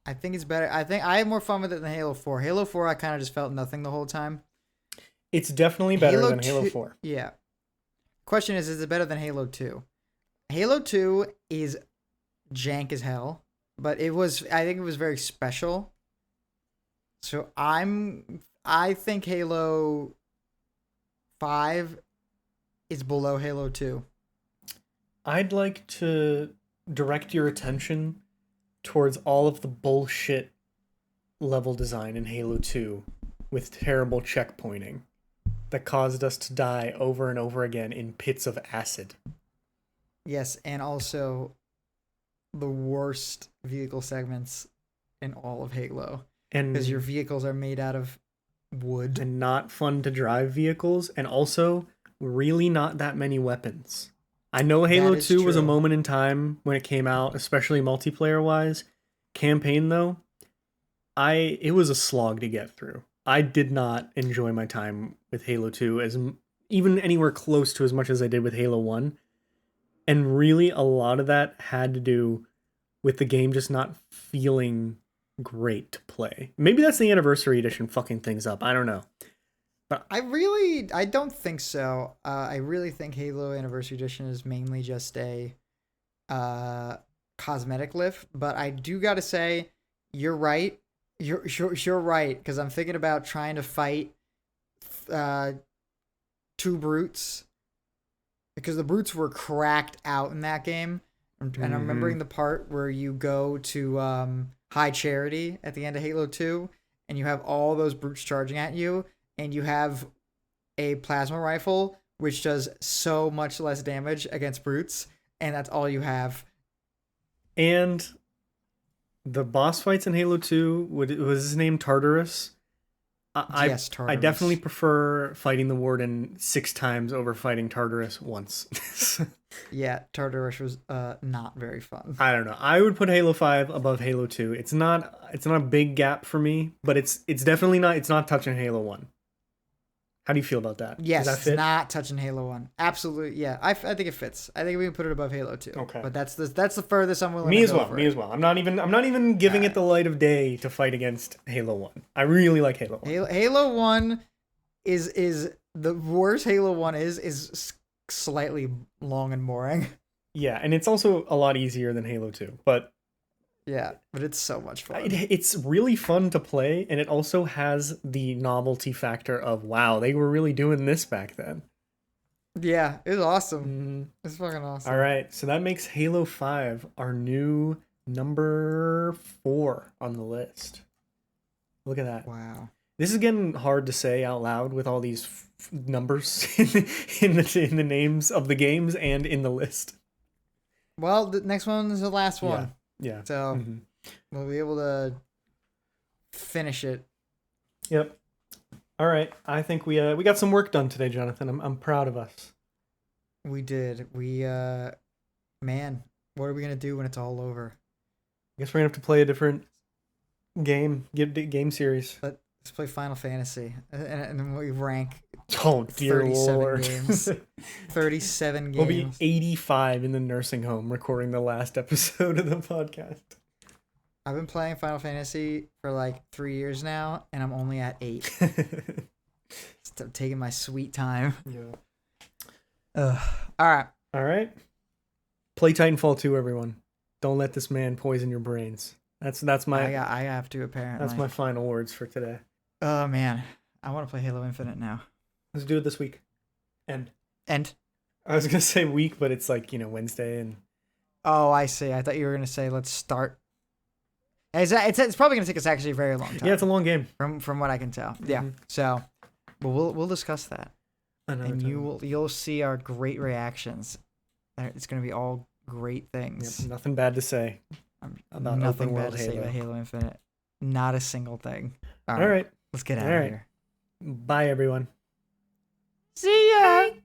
think it's better. I think I had more fun with it than Halo 4. Halo 4, I kind of just felt nothing the whole time. It's definitely better than Halo 4. Yeah. Question is it better than Halo 2? Halo 2 is jank as hell, but I think it was very special. So I think Halo 5 is below Halo 2. I'd like to direct your attention towards all of the bullshit level design in Halo 2 with terrible checkpointing that caused us to die over and over again in pits of acid. Yes, and also the worst vehicle segments in all of Halo. And because your vehicles are made out of wood. And not fun to drive vehicles, and also really not that many weapons. I know Halo 2 was a moment in time when it came out, especially multiplayer wise. Campaign though, it was a slog to get through. I did not enjoy my time with Halo 2 as even anywhere close to as much as I did with Halo 1. And really a lot of that had to do with the game just not feeling great to play. Maybe that's the anniversary edition fucking things up. I don't know. But I don't think so. I really think Halo Anniversary Edition is mainly just a cosmetic lift. But I do gotta say, you're right. You're right, because I'm thinking about trying to fight 2 brutes, because the brutes were cracked out in that game. And I'm remembering the part where you go to High Charity at the end of Halo 2, and you have all those brutes charging at you, and you have a plasma rifle, which does so much less damage against brutes, and that's all you have. And the boss fights in Halo 2, was his name Tartarus? Yes, Tartarus. I definitely prefer fighting the Warden 6 times over fighting Tartarus once. Yeah, Tartarus was not very fun. I don't know. I would put Halo 5 above Halo 2. It's not a big gap for me, but it's definitely not touching Halo 1. How do you feel about that? Yes, Does that fit? It's not touching Halo 1. Absolutely, yeah. I think it fits. I think we can put it above Halo 2. Okay. But that's the furthest I'm willing me to as go well. for Me it. as well. I'm not even giving it the light of day to fight against Halo 1. I really like Halo 1. Halo 1 is the worst Halo 1 is slightly long and boring. Yeah, and it's also a lot easier than Halo 2. But Yeah, but it's so much fun. It's really fun to play, and it also has the novelty factor of, wow, they were really doing this back then. Yeah, it was awesome. Mm-hmm. It's fucking awesome. All right, so that makes Halo 5 our new number 4 on the list. Look at that. Wow. This is getting hard to say out loud with all these numbers in the names of the games and in the list. Well, the next one is the last one. Yeah. So we'll be able to finish it. Yep. All right. I think we got some work done today, Jonathan. I'm proud of us. We did. Man, what are we gonna do when it's all over? I guess we're gonna have to play a different game series. Let's play Final Fantasy, and then we rank. Oh dear 37 Lord! games. 37 games. We'll be 85 in the nursing home recording the last episode of the podcast. I've been playing Final Fantasy for like 3 years now, and I'm only at 8. Just taking my sweet time. Yeah. All right. Play Titanfall 2, everyone. Don't let this man poison your brains. That's my. I have to apparently. That's my final words for today. Oh man, I want to play Halo Infinite now. Let's do it this week. End. I was gonna say week, but it's like Wednesday and. Oh, I see. I thought you were gonna say let's start. It's probably gonna take us actually a very long time. Yeah, it's a long game. From what I can tell. Yeah. So, but we'll discuss that, and you'll see our great reactions. It's gonna be all great things. Yep, nothing bad to say about nothing open bad world to say about Halo Infinite. Not a single thing. All right. Let's get out of here. Bye, everyone. See ya. Bye.